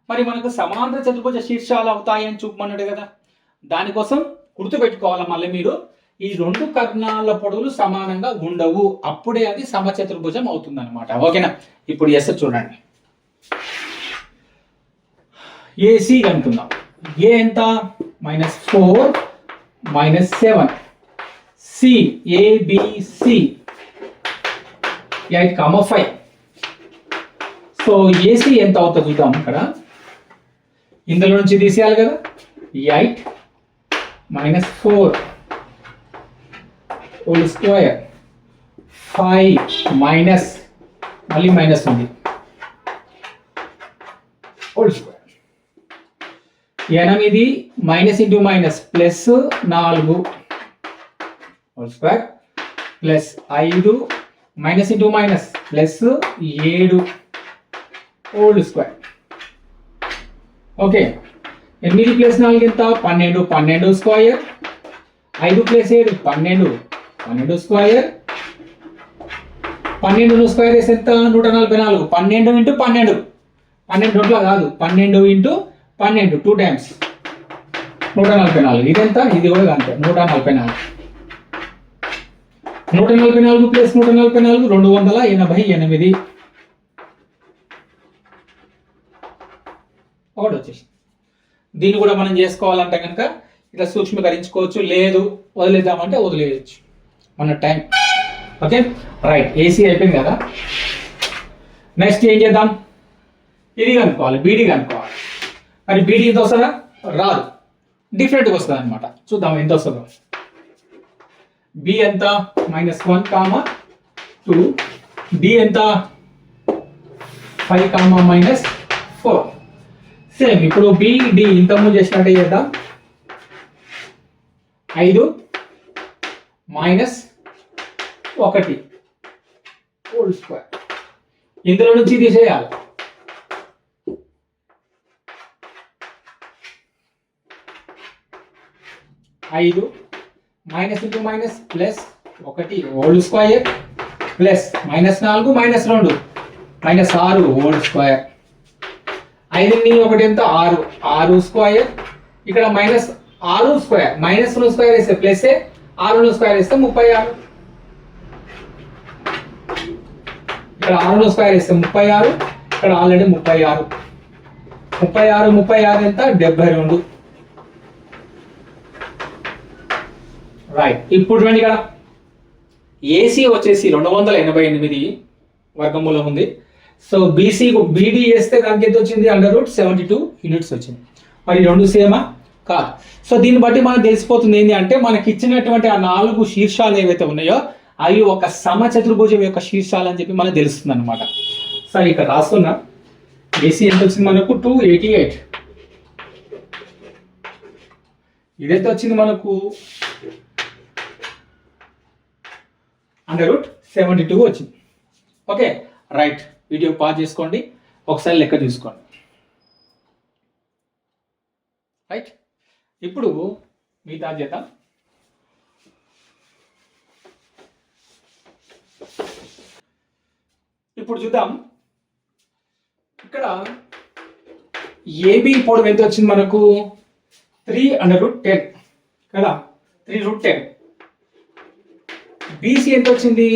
మరి మనకు సమాంతర చతుర్భుజ శీర్షాలు అవుతాయి అని చూపమన్నాడు కదా, దానికోసం గుర్తుపెట్టుకోవాలి మళ్ళీ మీరు, ఈ రెండు కర్ణాల పొడవులు సమానంగా ఉండవు, అప్పుడే అది సమచతుర్భుజం అవుతుంది అనమాట. ఓకేనా, ఇప్పుడు ఎస్ చూడండి, ఏసీ అనుకుందాం. ఏ ఎంత -4 -7, సి ఏబిసి 8,5. సో ఏసీ ఎంత అవుతుందో చూద్దాం. ఇక్కడ ఇందులో నుంచి తీసేయాలి కదా. 8 minus 4 whole square 5 minus మళ్ళీ మైనస్ ఉంది whole square. 8 minus into minus plus 4 whole square plus 5 minus into minus plus 7 whole square. Okay, 8 plus 4 ఎంత? 12. 12 స్క్వేర్. 5 ప్లస్ 7 12. 12 స్క్వేర్. 12 స్క్వేర్ వేసి ఎంత? 144. 12 ఇంటూ 12. 12 రోడ్ల కాదు, 12 ఇంటూ 12 2 టైమ్స్ 144. ఇదెంత? ఇది కూడా అంతే, 144. 144 ప్లస్ 144 288. ఒకటి వచ్చేసి. దీన్ని కూడా మనం చేసుకోవాలంటే కనుక ఇట్లా సూక్ష్మీకరించుకోవచ్చు, లేదు వదిలేద్దామంటే వదిలేయచ్చు మన టైం. ఓకే రైట్, ఏసీ అయిపోయింది కదా. నెక్స్ట్ ఏం చేద్దాం? ఇది కనుక్కోవాలి, బీడీ కనుక్కోవాలి. మరి బీడీ ఎంత వస్తుందా? రాదు, డిఫరెంట్గా వస్తుంది అనమాట. చూద్దాం ఎంత వస్తుందో. బి ఎంత? -1, 2. డి ఎంత? 5, -4. సేమ్ ఇప్పుడు బిడి ఇంతకుముందు చేసినట్టే చేద్దాం. 5 మైనస్ 1 హోల్ స్క్వేర్. ఇందులో నుంచి తీసేయాలి. 5 minus into minus plus 1 whole square plus -4 -2 -6 whole square. 5 1 ఎంత? 6. 6 స్క్వేర్. ఇక్కడ -6 స్క్వేర్. -2 స్క్వేర్ వేస్తే ప్లస్, 6 స్క్వేర్ వేస్తే 36. ఇక్కడ 6 స్క్వేర్ వేస్తే 36. ఇక్కడ ఆల్రెడీ 36. 36 ఎంత? 72. రైట్. ఇప్పుడు చూడండి, ఇక్కడ ఏసీ వచ్చేసి 288 వర్గమూలం ఉంది. సో బీడీ వేస్తే దానికి ఎంత వచ్చింది? √72 యూనిట్స్ వచ్చింది. మరి రెండు సేమా? కాదు. సో దీన్ని బట్టి మనకు తెలిసిపోతుంది ఏంటి అంటే, మనకి ఇచ్చినటువంటి ఆ 4 శీర్షాలు ఏవైతే ఉన్నాయో అవి ఒక సమచతుర్భుజం యొక్క శీర్షాలు అని చెప్పి మనకు తెలుస్తుంది అనమాట. సరే, ఇక్కడ రాస్తున్నా. ఏసీ ఎంత వచ్చింది మనకు? 288. ఇదైతే వచ్చింది మనకు √72 వచ్చింది. ఓకే రైట్, వీడియో పాజ్ చేసుకోండి, ఒకసారి లెక్క చూసుకోండి. రైట్, ఇప్పుడు మిగతా చేద్దాం. ఇప్పుడు చూద్దాం. ఇక్కడ ఏబి పొడవు ఎంత వచ్చింది మనకు? 3√10 కదా, 3√10. బీసీ ఎంత వచ్చింది?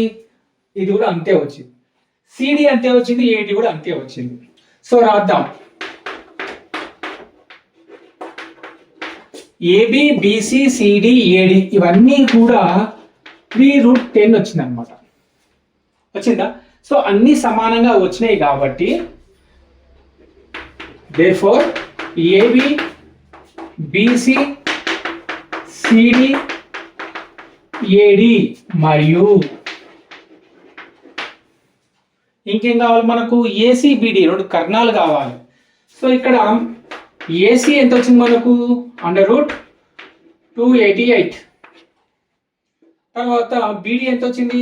ఇది కూడా అంతే వచ్చింది. సిడి అంతే వచ్చింది, ఏడి కూడా అంతే వచ్చింది. సో రాద్దాం. ఏబి, బీసీ, సిడి, ఏడి ఇవన్నీ కూడా 3√10 వచ్చింది అనమాట. వచ్చిందా? సో అన్ని సమానంగా వచ్చినాయి కాబట్టి therefore AB, BC, CD, AD మరియు ఇంకేం కావాలి మనకు? ఏసీ, బిడి 2 కర్ణాలు కావాలి. సో ఇక్కడ ఏసీ ఎంత వచ్చింది మనకు? √288. తర్వాత బిడి ఎంత వచ్చింది?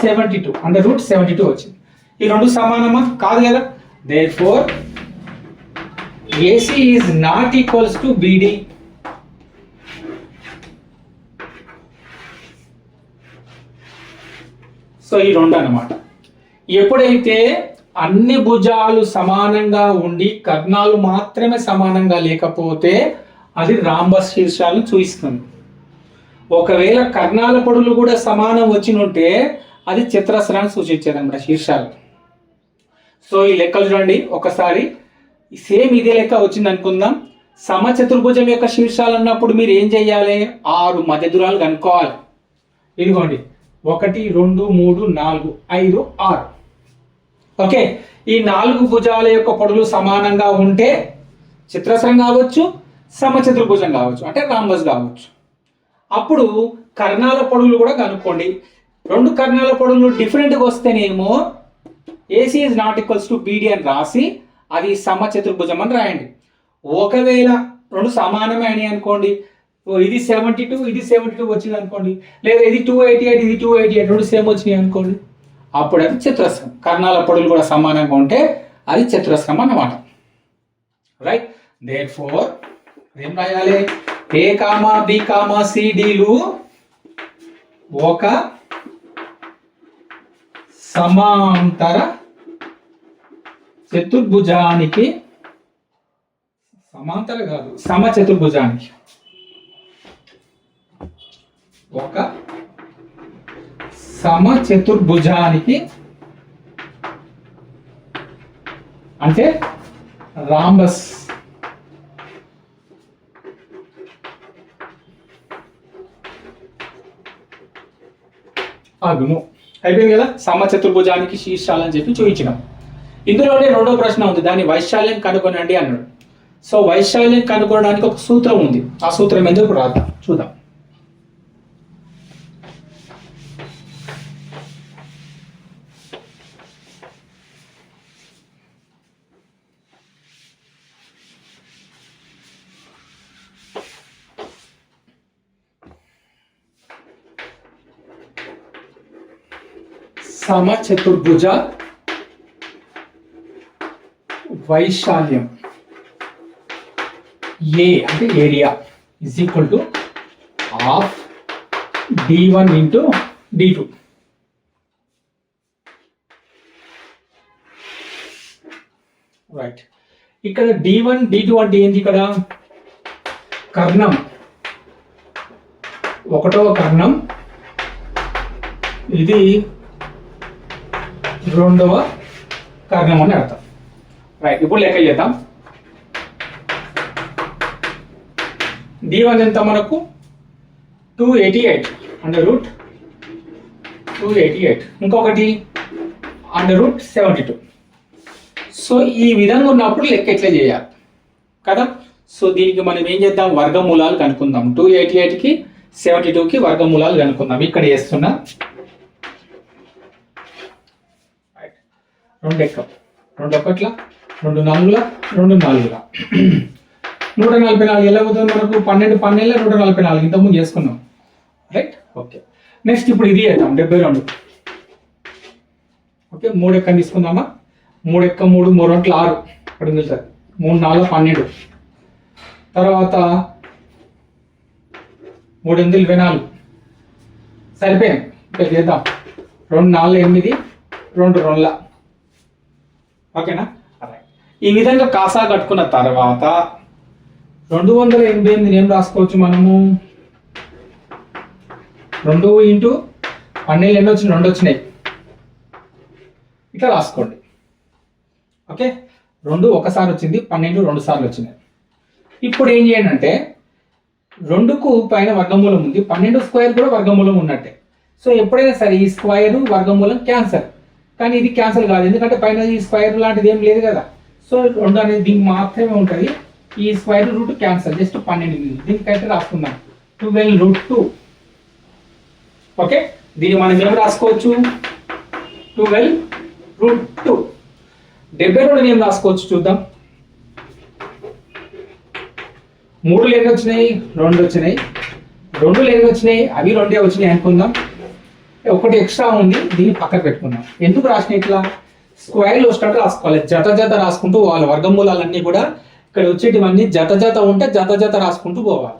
72, √72 వచ్చింది. ఈ రెండు సమానమా? కాదు కదా. therefore AC is not equals to BD. So ఈ రెండు అన్నమాట. ఎప్పుడైతే అన్ని భుజాలు సమానంగా ఉండి కర్ణాలు మాత్రమే సమానంగా లేకపోతే అది రాంబస్ శీర్షాలను చూపిస్తుంది. ఒకవేళ కర్ణాల పొడులు కూడా సమానం వచ్చినుంటే అది చతురస్రాన్ని సూచించేది అనమాట శీర్షాలు. సో ఈ లెక్కలు చూడండి ఒకసారి. సేమ్ ఇదే లెక్క వచ్చింది అనుకుందాం. సమచతుర్భుజం యొక్క శీర్షాలు అన్నప్పుడు మీరు ఏం చేయాలి? 6 మధ్య దూరాలు కనుక్కోవాలి. ఇదిగోండి 1 2 3 4 5 6. ఓకే, ఈ 4 భుజాల యొక్క పొడవులు సమానంగా ఉంటే చతురస్రం కావచ్చు, సమచతుర్భుజం కావచ్చు, అంటే రాంబస్ కావచ్చు. అప్పుడు కర్ణాల పొడవులు కూడా కనుక్కోండి. 2 కర్ణాల పొడవులు డిఫరెంట్గా వస్తేనేమో AC is not equals to BD అని రాసి అది సమచతుర్భుజం అని రాయండి. ఒకవేళ 2 సమానమే అనుకోండి, ఇది 72 ఇది 72 వచ్చింది అనుకోండి, లేదా ఇది 288 ఇది 288 2 సేమ్ వచ్చినాయి అనుకోండి, అప్పుడు అది చతురస్రం. కర్ణాల పొడవులు కూడా సమానంగా ఉంటే అది చతురస్రం అన్నమాట. రైట్, దేర్ ఫోర్ ఏం రాయాలి? A, B, C, Dలు ఒక సమాంతర చతుర్భుజానికి, సమాంతర కాదు సమచతుర్భుజానికి, ఒక సమచతుర్భుజానికి అంటే రాంబస్ అగును. అయిపోయింది కదా, సమచతుర్భుజానికి శీర్షాలు అని చెప్పి చూపించినాం. ఇందులోనే రెండో ప్రశ్న ఉంది, దాని వైశాల్యం కనుగొనండి అన్నాడు. సో వైశాల్యం కనుగొనడానికి ఒక సూత్రం ఉంది, ఆ సూత్రం ఎందుకు రాద్దాం చూద్దాం. సమచతుర్భుజ వైశాల్యం A అంటే area is equal to half D1 into D2. Right, ఇక్కడ D1 D2 అంటే ఏంటి? ఇక్కడ కర్ణం, ఒకటవ కర్ణం, ఇది రెండవ కర్ణం అని అర్థం. రైట్, ఇప్పుడు లెక్క చేద్దాం. D1 ఎంత మనకు? 288 అండర్ రూట్ 288, ఇంకొకటి అండర్ రూట్ 72. సో ఈ విధంగా ఉన్నప్పుడు లెక్క ఎట్లా చేయాలి కదా. సో దీనికి మనం ఏం చేద్దాం, వర్గమూలాలు కనుక్కుందాం. 288కి 72కి వర్గమూలాలు కనుక్కుందాం. ఇక్కడ చేస్తున్నా 2 ఎక్క 2 ఒకట్ల 2 నాలుగుల 2 నాలుగుల 144 ఎలా అవుతుంది మనకు? 12 12 144 ఇంతకుముందు చేసుకున్నాం. Right, okay. నెక్స్ట్ ఇప్పుడు ఇది చేద్దాం 72. ఓకే, 3 ఎక్క తీసుకుందామా? 3 ఎక్క 3 3 2 6 ఇక్కడ ఉంది సార్. 3 4 12, తర్వాత 3 8 24 సరిపోయింది. ఇక్కడ చేద్దాం 2 4 8 2 2. ఓకేనా? ఈ విధంగా కాసా కట్టుకున్న తర్వాత 288 ఏం రాసుకోవచ్చు మనము? 2 ఇంటూ 12 ఎన్ని వచ్చినాయి? 2 వచ్చినాయి. ఇట్లా రాసుకోండి. ఓకే, 2 ఒకసారి వచ్చింది, 12 2 సార్లు వచ్చినాయి. ఇప్పుడు ఏం చేయండి అంటే 2కు పైన వర్గమూలం ఉంది, 12 స్క్వేర్ కూడా వర్గమూలం ఉన్నట్టే. సో ఎప్పుడైనా సరే ఈ స్క్వేర్ వర్గమూలం క్యాన్సల్, కానీ ఇది క్యాన్సల్ కాదు, ఎందుకంటే పైన ఈ స్క్వేర్ లాంటిది ఏం లేదు కదా. సో 2 అనేది దీనికి మాత్రమే ఉంటుంది. ఈ స్క్వేర్ రూట్ క్యాన్సల్, జస్ట్ 12 దీనికైతే రాసుకుందాం 12 రూట్ 2. ఓకే, దీన్ని మనం ఏం రాసుకోవచ్చు? 12 రూట్ 2. 72 ఏం రాసుకోవచ్చు చూద్దాం. 3 ఎన్ని వచ్చినాయి? 2 వచ్చినాయి. 2 ఎన్ని వచ్చినాయి? అవి 2 వచ్చినాయి అనుకుందాం. ఒకటి ఎక్స్ట్రా ఉంది, దీన్ని పక్కన పెట్టుకుందాం. ఎందుకు రాసిన ఇట్లా? స్క్వేర్లో వచ్చినట్టు రాసుకోవాలి, జత జత రాసుకుంటూ పోవాలి. వర్గమూలాలన్నీ కూడా ఇక్కడ వచ్చేటివన్నీ జత జత ఉంటే జత జత రాసుకుంటూ పోవాలి.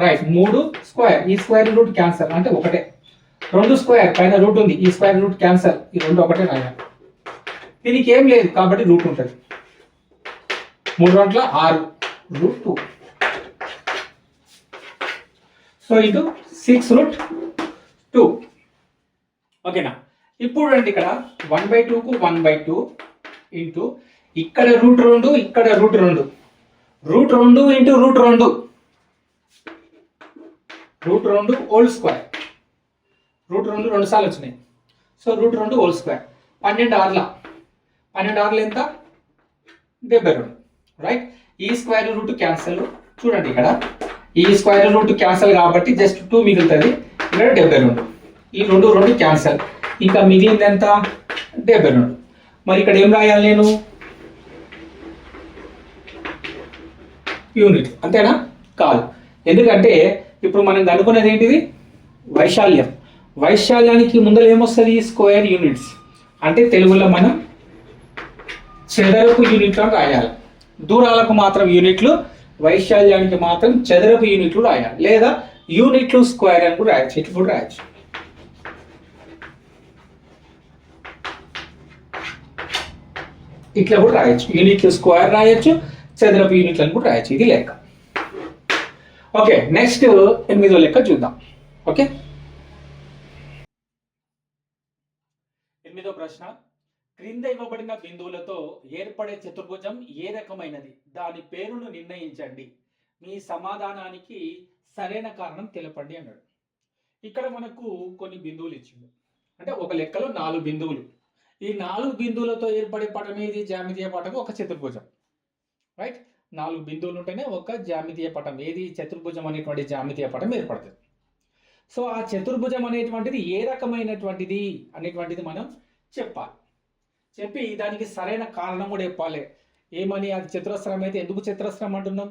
రైట్, 3 స్క్వేర్, ఈ స్క్వేర్ రూట్ క్యాన్సల్ అంటే ఒకటే. 2 స్క్వేర్ పైన రూట్ ఉంది, ఈ స్క్వేర్ రూట్ క్యాన్సల్, ఈ 2 ఒకటే రాయాలి. దీనికి ఏం లేదు కాబట్టి రూట్ ఉంటుంది. 3 2 6 రూట్ 2. So into 6 route 2. ఓకేనా? ఇప్పుడు రండి, ఇక్కడ 1/2కు 1/2 ఇంటూ ఇక్కడ రూట్ 2, ఇక్కడ root 2, root 2 into root 2, root 2 whole square, root 2 2 సార్లు వచ్చినాయి. సో రూట్ 2 హోల్ స్క్వేర్ 12 ఆర్ల ఎంత 72 రైట్. ఈ స్క్వేర్ రూట్ క్యాన్సల్ చూడండి ఇక్కడ ఈ స్క్వేర్ రూట్ క్యాన్సల్ కాబట్టి జస్ట్ 2 మిగులుతుంది. ఇక్కడ 72 ఈ 2 క్యాన్సల్ ఇంకా మిగిలింది ఎంత 72. మరి ఇక్కడ ఏం రాయాలి నేను యూనిట్ అంతేనా కాదు. ఎందుకంటే ఇప్పుడు మనం కనుక్కునేది ఏంటిది వైశాల్యానికి ముందర ఏమొస్తుంది స్క్వేర్ యూనిట్స్ అంటే తెలుగులో మనం చదరపు యూనిట్లు రాయాలి. దూరాలకు మాత్రం యూనిట్లు వైశాల్యానికి మాత్రం చదరపు యూనిట్లు రాయాలి లేదా యూనిట్లు స్క్వేర్ అని కూడా రాయొచ్చు. ఇట్లా కూడా రాయొచ్చు. ఇట్లా కూడా రాయొచ్చు యూనిట్లు స్క్వేర్ రాయొచ్చు చదరపు యూనిట్లు అని కూడా రాయొచ్చు. ఇది లెక్క. ఓకే నెక్స్ట్ 8వ లెక్క చూద్దాం. ఓకే 8వ ప్రశ్న క్రింద ఇవ్వబడిన బిందువులతో ఏర్పడే చతుర్భుజం ఏ రకమైనది దాని పేరును నిర్ణయించండి మీ సమాధానానికి సరైన కారణం తెలపండి అన్నాడు. ఇక్కడ మనకు కొన్ని బిందువులు ఇచ్చిండు అంటే ఒక లెక్కలో 4 బిందువులు. ఈ 4 బిందువులతో ఏర్పడే పటం ఏది జ్యామితీయ పటం ఒక చతుర్భుజం రైట్. 4 బిందువులు ఉంటేనే ఒక జ్యామితీయ పటం ఏది చతుర్భుజం అనేటువంటి జ్యామితీయ పటం ఏర్పడుతుంది. సో ఆ చతుర్భుజం అనేటువంటిది ఏ రకమైనటువంటిది అనేటువంటిది మనం చెప్పాలి. చెప్పి దానికి సరైన కారణం కూడా చెప్పాలి. ఏమని అది చతురస్రం అయితే ఎందుకు చతురస్రం అంటున్నాం,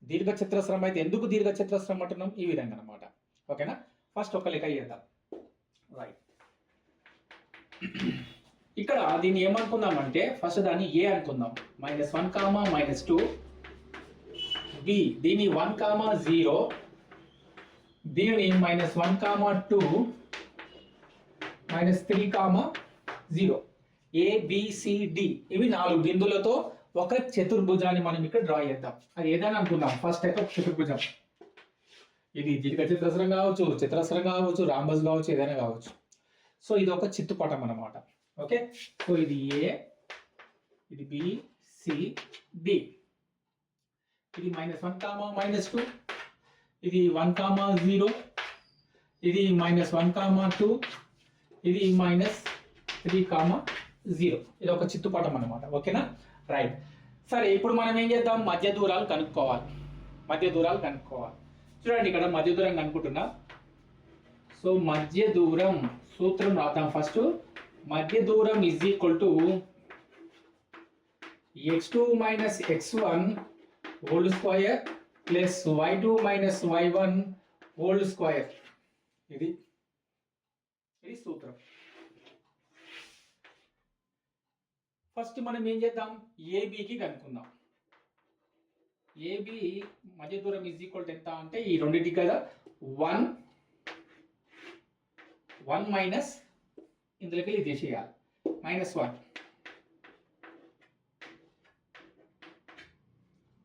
దీర్ఘ చతురస్రం అయితే ఎందుకు దీర్ఘ చతురస్రం అంటున్నాం, ఈ విధంగా అనమాట. ఓకేనా ఫస్ట్ ఒక లెక్క చేద్దాం రైట్. ఇక్కడ దీన్ని ఏమనుకుందామంటే ఫస్ట్ దాన్ని ఏ అనుకుందాం -1, -2 బి దీని 1, 0 దీనిని -1, 2 -3, 0 ABCD ఇవి 4 బిందువులతో ఒక చతుర్భుజాన్ని మనం ఇక్కడ డ్రా చేద్దాం. అది ఏదైనా అనుకుందాం. ఫస్ట్ అయితే ఒక చతుర్భుజం ఇది దీర్ఘ చతురస్రం కావచ్చు చతురస్రం కావచ్చు రాంబస్ కావచ్చు ఏదైనా కావచ్చు. సో ఇది ఒక చిత్తుపటం అన్నమాట. ఓకే సో ఇది ఏ ఇది బి సి డి ఇది -1, -2 ఇది 1, 0 ఇది -1, 2 ఇది -3, 0 ఇది ఒక చిత్తుపటం అన్నమాట. ఓకేనా రైట్. సరే ఇప్పుడు మనం ఏం చేద్దాం మధ్య దూరాలు కనుక్కోవాలి. చూడండి ఇక్కడ మధ్య దూరం కనుక్కుంటున్నా. సో మధ్య దూరం సూత్రం రాద్దాం. ఫస్ట్ మధ్య దూరం = x2 - x1 whole square plus y2 - y1 whole square. ఇది సూత్రం. ఫస్ట్ మనం ఏం చేద్దాం ఏబికి కనుక్కుందాం. ఏబి మధ్య దూరం = ఎంత అంటే ఈ రెండింటికి కదా 1 మైనస్ ఇందులోకి ఇది చేయాలి -1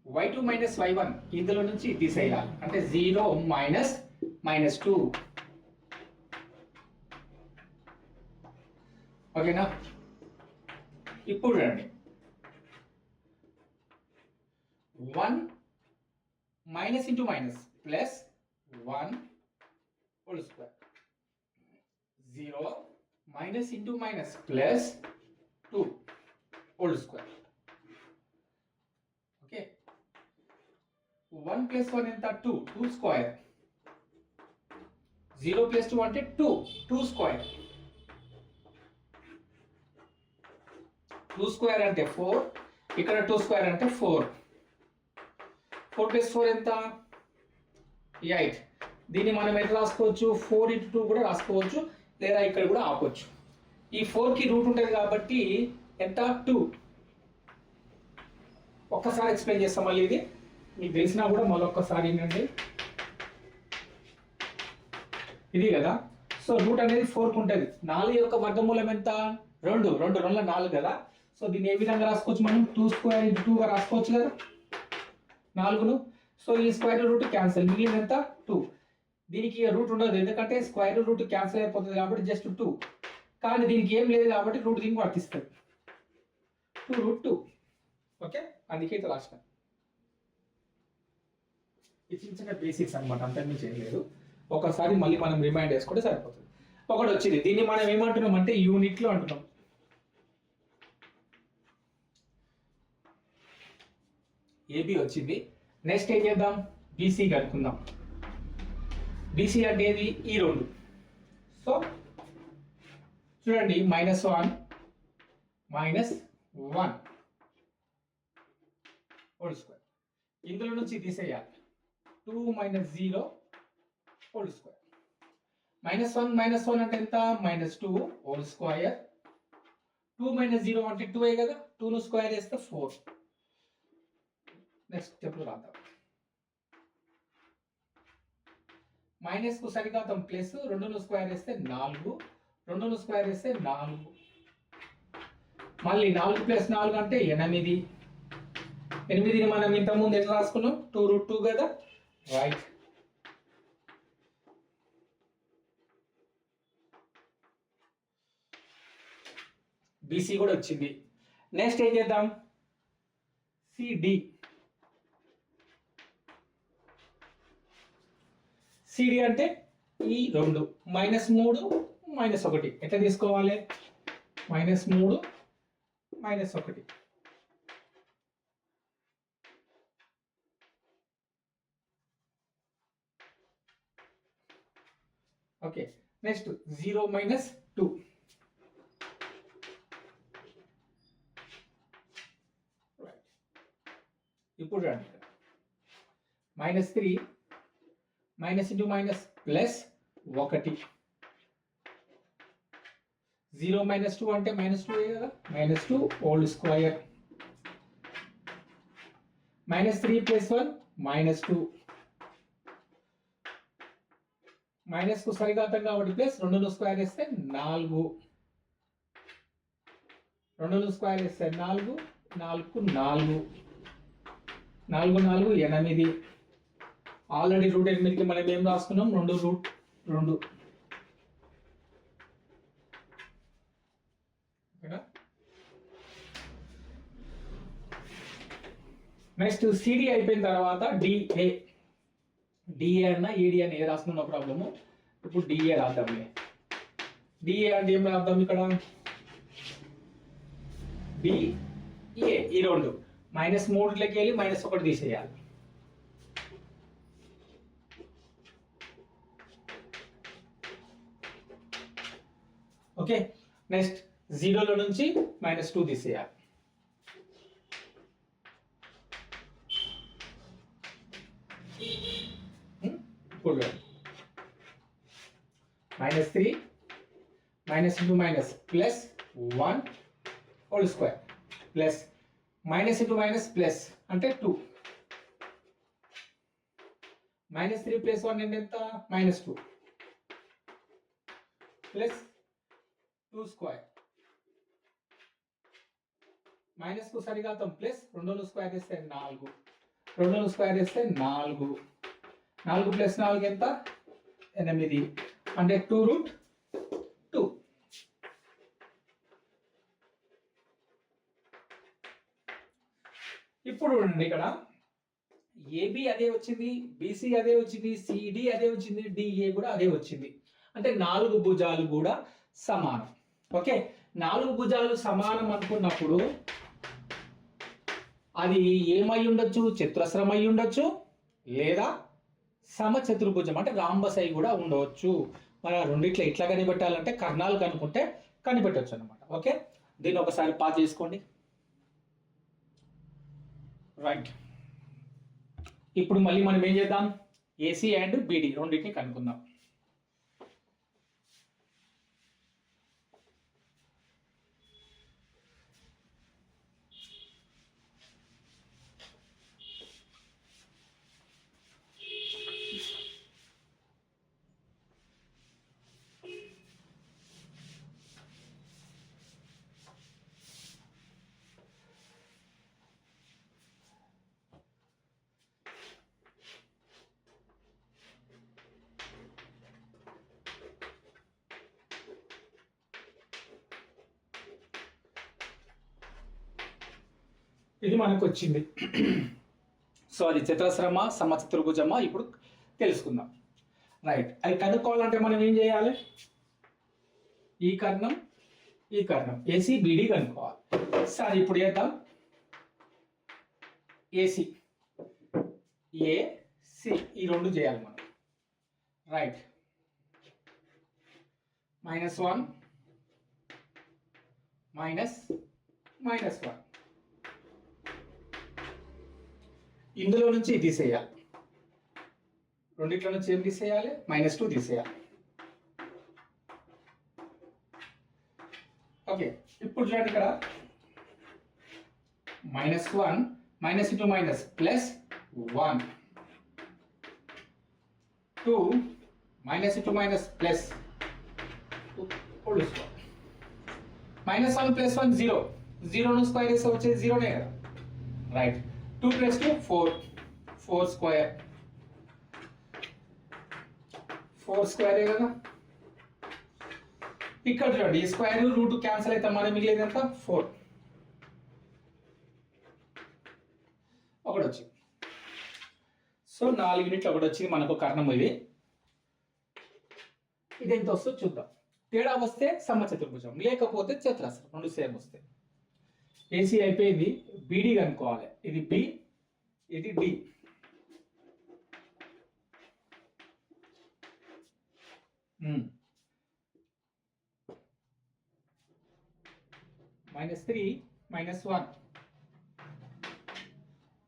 y2 - y1 ఇందులో నుంచి తీసేయాలి అంటే 0 -2 ఓకేనా. ఇప్పుడు రండి 1 minus into minus plus 1 whole square 0 minus into minus plus 2 whole square. Okay 1 + 1 ఎంత 2 స్క్వేర్ 0 + 2 అంటే 2 స్క్వేర్ 2 స్క్వేర్ అంటే 4 ఇక్కడ 2 స్క్వేర్ అంటే 4 + 4 ఎంత 8. దీన్ని మనం ఎట్లా రాసుకోవచ్చు 4 × 2 కూడా రాసుకోవచ్చు లేదా ఇక్కడ కూడా ఆపొచ్చు. ఈ 4కి రూట్ ఉంటుంది కాబట్టి ఎంత 2. ఒక్కసారి ఎక్స్ప్లెయిన్ చేస్తాం మళ్ళీ ఇది మీకు తెలిసినా కూడా మళ్ళొక్కసారి ఏంటంటే ఇది కదా. సో రూట్ అనేది 4కి ఉంటుంది. 4 యొక్క వర్గమూలం ఎంత 2 2 4 కదా. సో దీన్ని ఏ విధంగా రాసుకోవచ్చు మనం 2² × 2గా రాసుకోవచ్చు కదా 4ను. సో ఈ స్క్వేర్ రూట్ క్యాన్సిల్ మిగిలింది ఎంత 2. దీనికి రూట్ ఉండదు ఎందుకంటే స్క్వేర్ రూట్ క్యాన్సిల్ అయిపోతుంది కాబట్టి జస్ట్ 2. కానీ దీనికి ఏం లేదు కాబట్టి రూట్ దీనికి వర్తిస్తుంది 2√2. ఓకే అందుకే ఇది రాసిన ఇది చిన్న బేసిక్స్ అనమాట అంతకుమించి ఏం లేదు. ఒకసారి మళ్ళీ మనం రిమైండ్ చేసుకుంటే సరిపోతుంది. ఒకటి వచ్చింది. దీన్ని మనం ఏమంటున్నాం అంటే యూనిట్లు అంటున్నాం. ఏబి వచ్చింది. నెక్స్ట్ ఏం చేద్దాం, బీసీ కనుక్కుందాం. బీసీ అంటే ఏది, ఈ రెండు. సో చూడండి, -1 -1 హోల్ స్క్వేర్. ఇందులో నుంచి తీసేయాలి. 2 - 0 హోల్ స్క్వేర్. -1 -1 అంటే ఎంత, -2 హోల్ స్క్వేర్. 2 - 0 అంటే 2 కదా, 2 ను స్క్వేర్ చేస్తే 4. నెక్స్ట్ స్టెప్ రాద్దాం. మైనస్ కు సరిఘాతం ప్లస్, 2 ను స్క్వేర్ చేస్తే 4, 2 ను స్క్వేర్ చేస్తే 4. మళ్ళీ 4 + 4 అంటే 8. 8ని మనం ఇంతకుముందు ఎట్లా రాసుకున్నాం, 2√2 కదా, రైట్. బీసీ కూడా వచ్చింది. నెక్స్ట్ ఏం చేద్దాం, సిడి. సిడి అంటే ఈ రెండు. -3 -1 ఎట్లా తీసుకోవాలి, -3 -1. ఓకే. నెక్స్ట్ 0 - 2. ఇప్పుడు రండి, -3 మైనస్ ఇంటూ మైనస్ ప్లస్ 1. 0 - 2 అంటే -2 కదా, -2 హోల్ స్క్వేర్. -3 + 1 -2. మైనస్ కు సరిఘాతం కాబట్టి ప్లస్, 2 ను స్క్వేర్ చేస్తే 4. 2 ను స్క్వేర్ చేస్తే 4, 4 కు 4, 4 4 8. ఆల్రెడీ √8కి మనం ఏం రాసుకున్నాం, 2√2. నెక్స్ట్ సిడి అయిపోయిన తర్వాత డిఏ. డిఏ అన్న ఈడి అని ఏ రాసుకున్న ప్రాబ్లము. ఇప్పుడు డిఏ రాద్దాం. డిఏ అంటే ఏం రాద్దాం ఇక్కడ, డిఏ ఈ రెండు. -3లోకి వెళ్ళి -1 తీసేయాలి. ఓకే. నెక్స్ట్ 0లో నుంచి -2 తీసేయాలి. ఇప్పుడు -3 minus into minus plus 1 whole square plus minus into minus plus అంటే 2. -3 + 1 అంటే ఎంత, -2 ప్లస్ 2 స్క్వేర్. మైనస్ కు సరిఘాతం ప్లస్, 2 స్క్వేర్ చేస్తే 4, 2 స్క్వేర్ చేస్తే 4, 4 + 4 ఎంత, 8 అంటే 2√2. ఇప్పుడు ఇక్కడ ఏబి అదే వచ్చింది, బీసీ అదే వచ్చింది, సిడి అదే వచ్చింది, డిఏ కూడా అదే వచ్చింది. అంటే 4 భుజాలు కూడా సమానం. ఓకే, 4 భుజాలు సమానం అనుకున్నప్పుడు అది ఏమై ఉండొచ్చు, చతురస్రం అయి ఉండొచ్చు, లేదా సమచతుర్భుజం అంటే రాంబస్ అయి కూడా ఉండవచ్చు. మరి ఆ రెండిట్లో ఎట్లా కనిపెట్టాలంటే కర్ణాలు కనుక్కుంటే కనిపెట్టవచ్చు అనమాట. ఓకే, దీన్ని ఒకసారి పాస్ చేసుకోండి. రైట్, ఇప్పుడు మళ్ళీ మనం ఏం చేద్దాం, ఏసీ అండ్ బిడి రెండింటిని కనుక్కుందాం. ఇది మనకు వచ్చింది. సో అది చతురస్రమా సమచతుర్భుజమా ఇప్పుడు తెలుసుకుందాం. రైట్, అది కనుక్కోవాలంటే మనం ఏం చేయాలి, ఈ కర్ణం ఈ కర్ణం ఏసీబీడీ కనుక్కోవాలి. సరే ఇప్పుడు చేద్దాం. ఏసీ ఏసి ఈ రెండు చేయాలి మనం. రైట్, -1 -1 ఇందులో నుంచి తీసేయాలి. రెండిట్లో నుంచి ఏం తీసేయాలి? -2 తీసేయాలి. ఓకే, ఇప్పుడు చూడండి ఇక్కడ -1 -1 +1 2 -2 +2 -1 +1 0 0 ను స్క్వేర్ చేస్తే వచ్చేది 0నే కదా. రైట్, 2 + 2 4 4 స్క్వేర్ 4 స్క్వేరే కదా. ఇక్కడ చూడండి ఈ స్క్వేర్ రూట్ క్యాన్సిల్ అయితే మనం మిగిలేదు ఎంత? 4 ఒకటి వచ్చింది. సో 4 యూనిట్లు ఒకటి వచ్చింది మనకు కర్ణం. ఇది ఎంత వస్తుందో చూద్దాం. తేడా వస్తే సమచతుర్భుజం, లేకపోతే చతురస్రం, రెండు సేమ్ వస్తాయి. ఏసీ అయిపోయింది, బీడీ కనుక్కోవాలి. ఇది బి, ఇది డి. -3 -1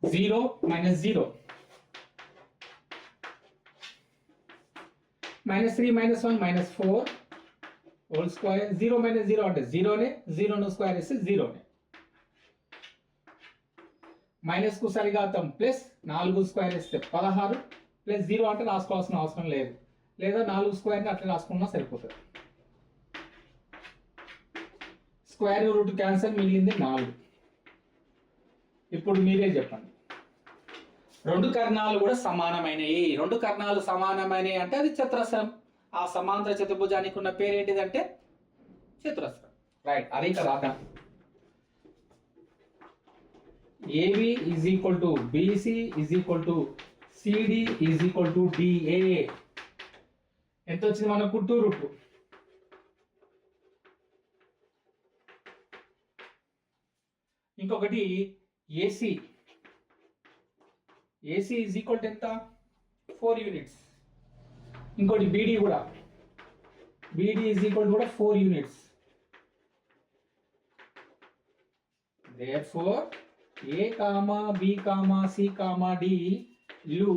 0 -0 -3 -1 -4 హోల్ స్క్వేర్ 0 -0 అంటే 0నే, 0 ను స్క్వేర్ చేస్తే 0నే. మైనస్ కు సరిఘాతం ప్లస్ 4 స్క్వేర్ వేస్తే 16 ప్లస్ 0 అంటే రాసుకోవాల్సిన అవసరం లేదు, లేదా 4 స్క్వేర్ని అట్లా రాసుకున్నా సరిపోతుంది. స్క్వేర్ రూట్ క్యాన్సల్, మిగిలింది 4. ఇప్పుడు మీరే చెప్పండి, రెండు కర్ణాలు కూడా సమానమైనవి. రెండు కర్ణాలు సమానమైనవి అంటే అది చతురస్రం. ఆ సమాంతర చతుర్భుజానికి ఉన్న పేరు ఏంటిదంటే చతురస్రం. రైట్, అది ఇంకా రాద్దాం. AB is equal to BC is equal to CD is equal to DA. ఎంత వచ్చింది మనకు? 2√2. ఇంకొకటి AC, AC is equal to ఎంత? 4 యూనిట్స్. ఇంకోటి బీడీ కూడా, బీడీ ఈజ్ ఈక్వల్ టు కూడా 4 units. therefore A, B, C, D లు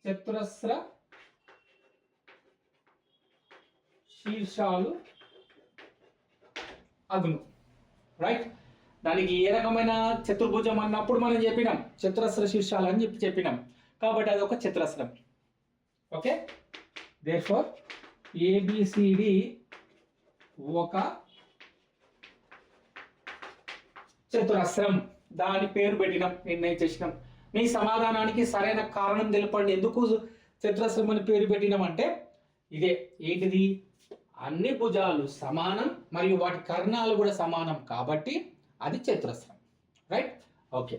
చతురస్ర శీర్షాలు అగును. రైట్, దానికి ఏ రకమైన చతుర్భుజం అన్నప్పుడు మనం చెప్పినాం చతురస్ర శీర్షాలు అని చెప్పినాం, కాబట్టి అది ఒక చతురస్రం. ఓకే, therefore ABCD ఒక చతురస్రం. దాని పేరు పెట్టినాం, నిర్ణయం చేసినాం. మీ సమాధానానికి సరైన కారణం తెలపండి, ఎందుకు చతురస్రం అని పేరు పెట్టినాం అంటే ఇదే. ఏంటిది? అన్ని భుజాలు సమానం మరియు వాటి కర్ణాలు కూడా సమానం కాబట్టి అది చతురస్రం. Right, okay.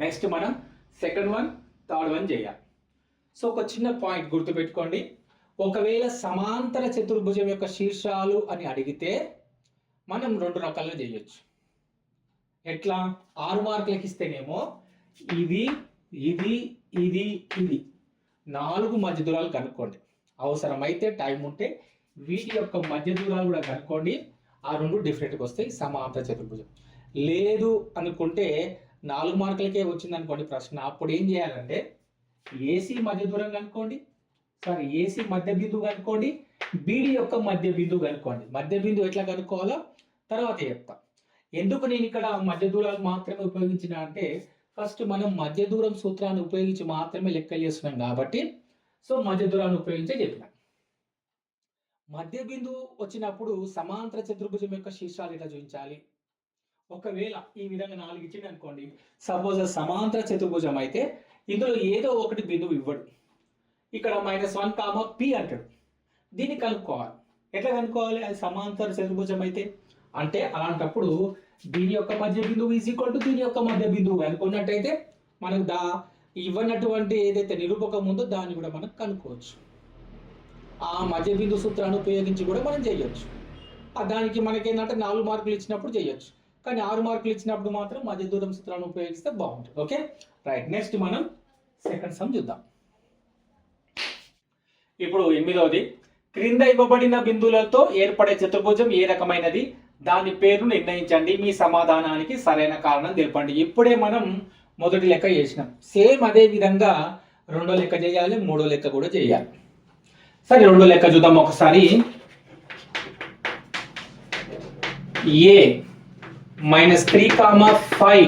నెక్స్ట్ మనం సెకండ్ వన్, థర్డ్ వన్ చేయాలి. సో ఒక చిన్న పాయింట్ గుర్తుపెట్టుకోండి, ఒకవేళ సమాంతర చతుర్భుజం యొక్క శీర్షాలు అని అడిగితే మనం రెండు రకాలుగా చేయొచ్చు. ఎట్లా? 6 మార్కులకి ఇస్తేనేమో ఇది ఇది ఇది ఇది 4 మధ్య దూరాలు కనుక్కోండి. అవసరమైతే టైం ఉంటే వీటి యొక్క మధ్య దూరాలు కూడా కనుక్కోండి. ఆ రెండు డిఫరెంట్గా వస్తాయి సమాంతర చతుర్భుజం. లేదు అనుకుంటే 4 మార్కులకే వచ్చింది అనుకోండి ప్రశ్న, అప్పుడు ఏం చేయాలంటే ఏసీ మధ్య దూరం కనుక్కోండి, ఏసీ మధ్య బిందువు కనుక్కోండి, బీడీ యొక్క మధ్య బిందువు కనుక్కోండి. మధ్య బిందువు ఎట్లా కనుక్కోవాలో తర్వాత చెప్తా. ఎందుకు నేను ఇక్కడ మధ్య దూరాలు మాత్రమే ఉపయోగించిన అంటే, ఫస్ట్ మనం మధ్య దూరం సూత్రాన్ని ఉపయోగించి మాత్రమే లెక్కలు చేస్తున్నాం కాబట్టి సో మధ్య దూరాన్ని ఉపయోగించే చెప్పిన. మధ్య బిందువు వచ్చినప్పుడు సమాంతర చతుర్భుజం యొక్క శీర్షాలు ఎట్లా చూపించాలి? ఒకవేళ ఈ విధంగా 4 ఇచ్చింది అనుకోండి, సపోజ్ సమాంతర చతుర్భుజం అయితే ఇందులో ఏదో ఒకటి బిందువు ఇవ్వడు. ఇక్కడ -1, P అంటాడు. దీన్ని కనుక్కోవాలి. ఎట్లా కనుక్కోవాలి? అది సమాంతర చతుర్భుజం అయితే అంటే అలాంటప్పుడు దీని యొక్క మధ్య బిందువు ఈజ్ ఈక్వల్ టు దీని యొక్క మధ్య బిందువు అనుకున్నట్టయితే మనకు ఇవ్వనటువంటి ఏదైతే నిరూపకం ఉందో దాన్ని కూడా మనం కనుక్కోవచ్చు. ఆ మధ్య బిందు సూత్రాన్ని ఉపయోగించి కూడా మనం చేయొచ్చు. దానికి మనకి ఏంటంటే 4 మార్కులు ఇచ్చినప్పుడు చేయొచ్చు, కానీ 6 మార్కులు ఇచ్చినప్పుడు మాత్రం మధ్య దూరం సూత్రాన్ని ఉపయోగిస్తే బాగుంటుంది. Okay right. నెక్స్ట్ మనం సెకండ్ సమ్ చూద్దాం. ఇప్పుడు 8వది, క్రింద ఇవ్వబడిన బిందువులతో ఏర్పడే చతుర్భుజం ఏ రకమైనది, దాని పేరు నిర్ణయించండి, మీ సమాధానానికి సరైన కారణం తెలపండి. ఇప్పుడే మనం మొదటి లెక్క చేసినాం, సేమ్ అదే విధంగా రెండో లెక్క చేయాలి, మూడో లెక్క కూడా చేయాలి. సరే రెండో లెక్క చూద్దాం ఒకసారి. ఏ -3,5,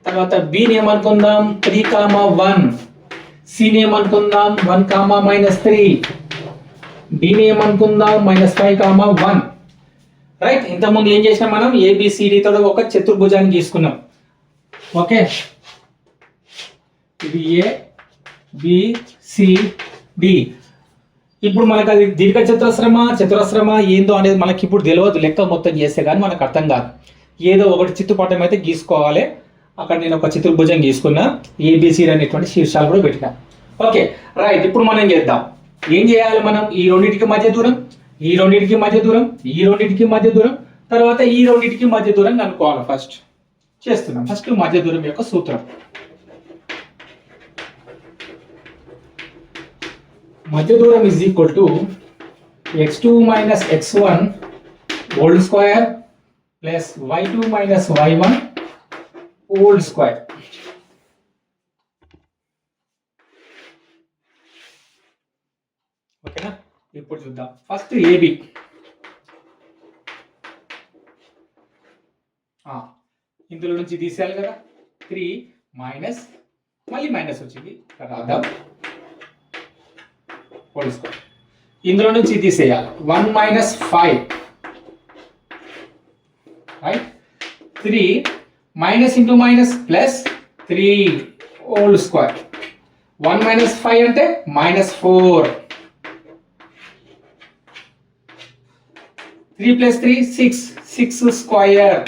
తర్వాత బిని ఏమనుకుందాం 3,1, సిని ఏమనుకుందాం 1,-3, డిని ఏమనుకుందాం -5,1. రైట్. ఇంతకుముందు ఏం చేసినాం మనం, ఏబిసిడి తో ఒక చతుర్భుజాన్ని గీసుకున్నాం. ఓకే, ఇది ఏ బి సి డి. ఇప్పుడు మనకు అది దీర్ఘ చతురస్రమా ఏందో అనేది మనకి ఇప్పుడు తెలియదు, లెక్క మొత్తం చేస్తే కానీ మనకు అర్థం కాదు. ఏదో ఒకటి చిత్తుపటం అయితే గీసుకోవాలి. అక్కడ నేను ఒక చతుర్భుజం గీసుకున్నా, ఏబిసిడి అనేటువంటి శీర్షాలు కూడా పెట్టినా. Okay right. ఇప్పుడు మనం చేద్దాం. ఏం చేయాలి మనం, ఈ రెండింటికి మధ్య దూరం, ఈ రెండింటికి మధ్య దూరం, ఈ రెండింటికి మధ్య దూరం, తర్వాత ఈ రెండింటికి మధ్య దూరం కనుక్కోవాలి. ఫస్ట్ చేస్తున్నాం. ఫస్ట్ మధ్య దూరం యొక్క సూత్రం. మధ్య దూరం is equal to x2 minus x1 whole square plus y2 minus y1 whole square. ఓకేనా. ఇప్పుడు చూద్దాం. ఫస్ట్ ఏబి, ఇందులో నుంచి తీసేయాలి కదా, 3 మైనస్ మళ్ళీ మైనస్ వచ్చింది రాద్దాం, హోల్ స్క్వేర్. ఇందులో నుంచి తీసేయాలి 1 - 5, right. 3 minus into minus plus 3 whole square. 1 - 5 అంటే -4. 3 + 3 6 స్క్వేర్.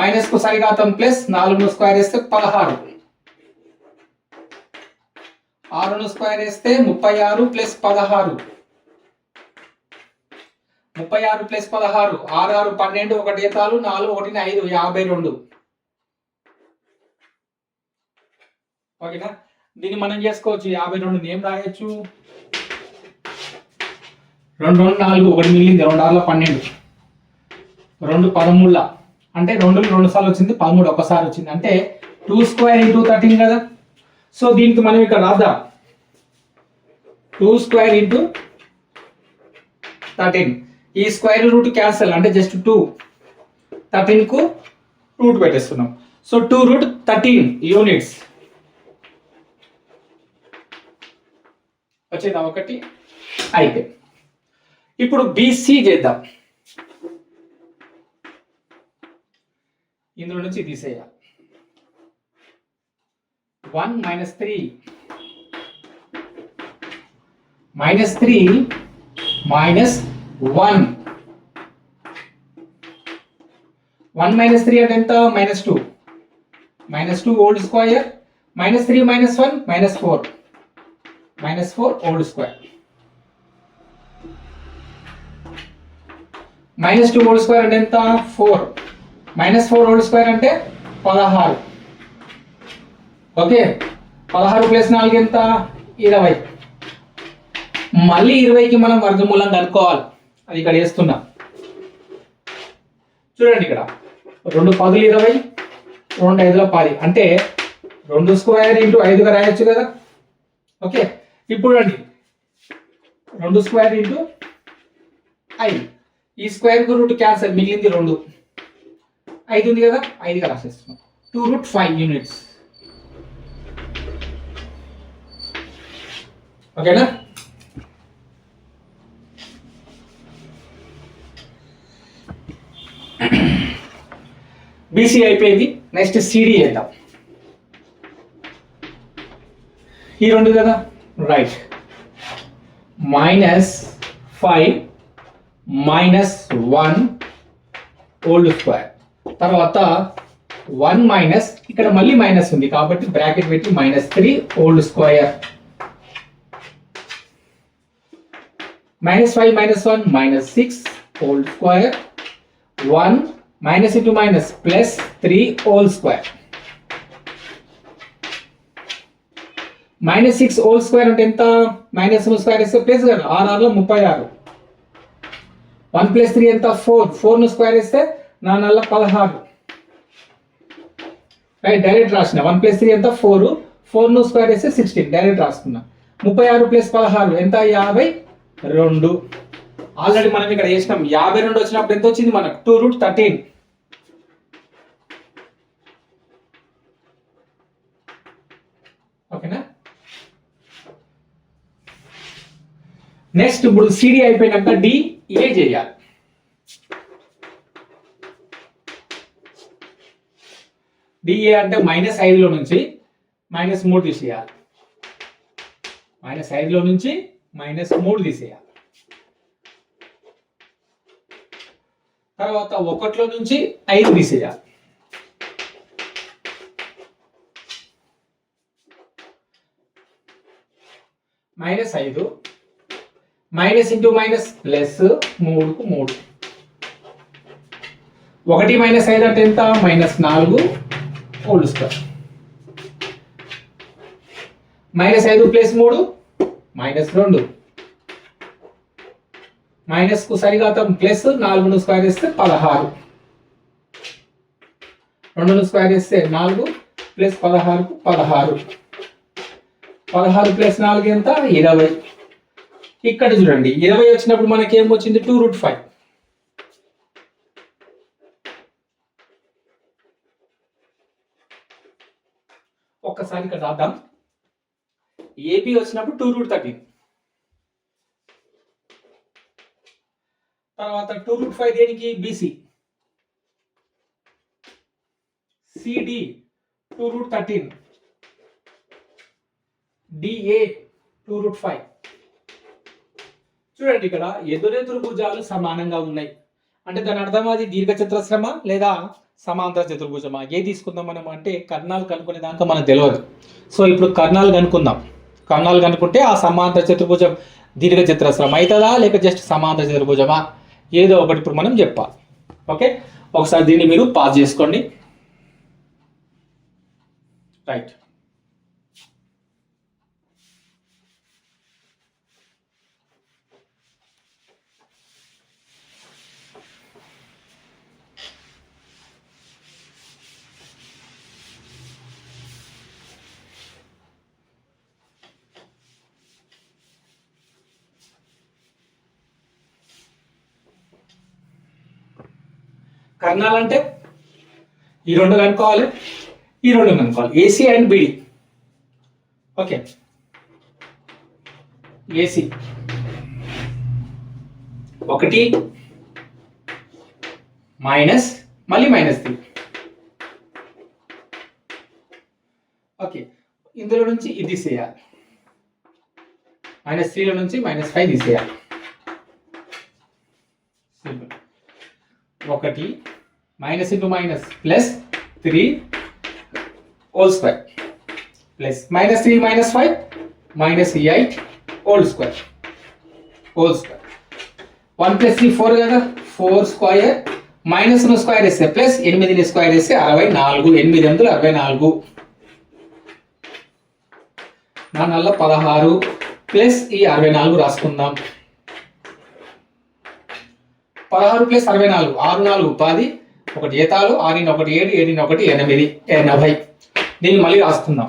మైనస్ కు సరిఘాతం ప్లస్ 4 స్క్వేర్ వేస్తే 16, 6 స్క్వేర్ వేస్తే 36 + 16, 36 + 16, 6 6 12, 1 ఏతాలు 4 1 5 52. ఓకేనా. దీన్ని మనం చేసుకోవచ్చు. 52 ఏం రాయొచ్చు, 2 2 4, 1 మిగిలింది, 2 6 12, 2 13 అంటే 2 సార్లు వచ్చింది, 13 ఒకసారి వచ్చింది, అంటే 2 స్క్వేర్ ఇంటూ 13 కదా. సో దీనికి మనం ఇక్కడ రాద్దాం, 2 స్క్వేర్ ఇంటూ 13. ఈ స్క్వేర్ రూట్ క్యాన్సల్ అంటే జస్ట్ 2, 13 కు రూట్ పెట్టేస్తున్నాం. సో 2√13 యూనిట్స్ వచ్చేదా ఒకటి. అయితే ఇప్పుడు బీసీ చేద్దాం. ఇందులో నుంచి తీసేయాలి. 1 - 3 -3 -1. 1 - 3 అంటే ఎంత, -2. -2 whole square, -3 - 1 -4, -4 whole square. -2 whole square అంటే ఎంత, 4. -4 హోల్ స్క్వేర్ అంటే 16. ఓకే, 16 + 4 ఎంత, 20. మళ్ళీ 20కి మనం వర్గమూలం కనుక్కోవాలి. అది ఇక్కడ వేస్తున్నా చూడండి. ఇక్కడ 2 10 20, 2 5 10, అంటే 2 స్క్వేర్ ఇంటూ 5గా రాయొచ్చు కదా. ఓకే, ఇప్పుడు అండి 2 స్క్వేర్ ఇంటూ 5, ఈ స్క్వేర్ కు రూట్ క్యాన్సల్, మిగిలింది 2, 5 ఉంది కదా, 5గా రాసేస్తున్నాం. 2√5 యూనిట్స్. ఓకేనా. బీసీ అయిపోయింది. నెక్స్ట్ సిడి చేద్దాం. ఈ 2 కదా, రైట్. -5 -1 whole square. తర్వాత 1 మైనస్, ఇక్కడ మళ్ళీ మైనస్ ఉంది కాబట్టి బ్రాకెట్ పెట్టి -3 whole square. -5 -1 -6 whole square 1 minus into minus plus 3 whole square. -6 whole square అంటే ఎంత? మైనస్ స్క్వేర్ వేస్తే ప్లస్ కదా, 6 36. 1 + 3 ఎంత? 4. 4 స్క్వేర్ వేస్తే 4 16. రైట్, డైరెక్ట్ రాసిన. 1 + 3 ఎంత? 4. 4 స్క్వేర్ వేస్తే 16. డైరెక్ట్ రాసుకున్నా. 36 + 16 ఎంత? 52. ఆల్రెడీ మనం ఇక్కడ చేసినాం. 52 వచ్చినప్పుడు ఎంత వచ్చింది మనకు? 2√13. ఓకేనా? నెక్స్ట్ ఇప్పుడు సిడి అయిపోయినాక డిఏ చేయాలి. డిఏ అంటే -5లో నుంచి -3 తీసేయాలి. -5లో నుంచి -3 తీసేయాలి. తర్వాత 1లో నుంచి 5 తీసేయాలి. -5 మైనస్ ఇంటూ మైనస్ ప్లస్ 3కు 3. 1 - 5 అంటే ఎంత? -4 హోల్ స్క్వేర్. -5 + 3 -2. మైనస్కు సరిఘాతం ప్లస్ 4 స్క్వేర్ వేస్తే 16. 2 స్క్వేర్ వేస్తే 4 + 16కు 16. 16 + 4 ఎంత? 20. ఇక్కడ చూడండి, 20 వచ్చినప్పుడు మనకి ఏం వచ్చింది? 2√5. ఒక్కసారి ఇక్కడ రాద్దాం. ఏబి వచ్చినప్పుడు 2√13. తర్వాత 2√5 దేనికి? బీసీ. సిడి 2√13. డిఏ 2√5. చూడండి, ఇక్కడ ఎదురెదురు భుజాలు సమానంగా ఉన్నాయి అంటే దాని అర్థం అది దీర్ఘచతురస్రమా లేదా సమాంతర చతుర్భుజమా? ఏ తీసుకుందాం మనం అంటే కర్ణాలు కనుక్కునే దాకా మనకు తెలియదు. సో ఇప్పుడు కర్ణాలు కనుక్కుందాం. కర్ణాలు కనుక్కుంటే ఆ సమాంతర చతుర్భుజం దీర్ఘచతురస్రం అవుతుందా లేక జస్ట్ సమాంతర చతుర్భుజమా, ఏదో ఒకటి ఇప్పుడు మనం చెప్పాలి. ఓకే, ఒకసారి దీన్ని మీరు పాజ్ చేసుకోండి. రైట్. కర్ణాలు అంటే ఈ రెండు కనుక్కోవాలి, ఈ రెండు కనుక్కోవాలి. AC and BD. Okay, AC 1 minus మళ్ళీ -3. ఓకే, ఇందులో నుంచి ఇది తీసేయాలి. -3లో నుంచి -5 తీసేయాలి. 1 minus into minus plus 3 whole square plus -3 -5 -8 whole square. 1 + 3 4 కదా, 4 స్క్వేర్ మైనస్ స్క్వేర్ వేస్తే ప్లస్ 8 స్క్వేర్ వేస్తే 64. 8 × 64. 4 16 ప్లస్ ఈ 64 రాసుకుందాం. 16 + 64 6 4 10. 1 ఏతాలు 6 1 7 7 1 8 80. దీన్ని మళ్ళీ రాసుకుందాం.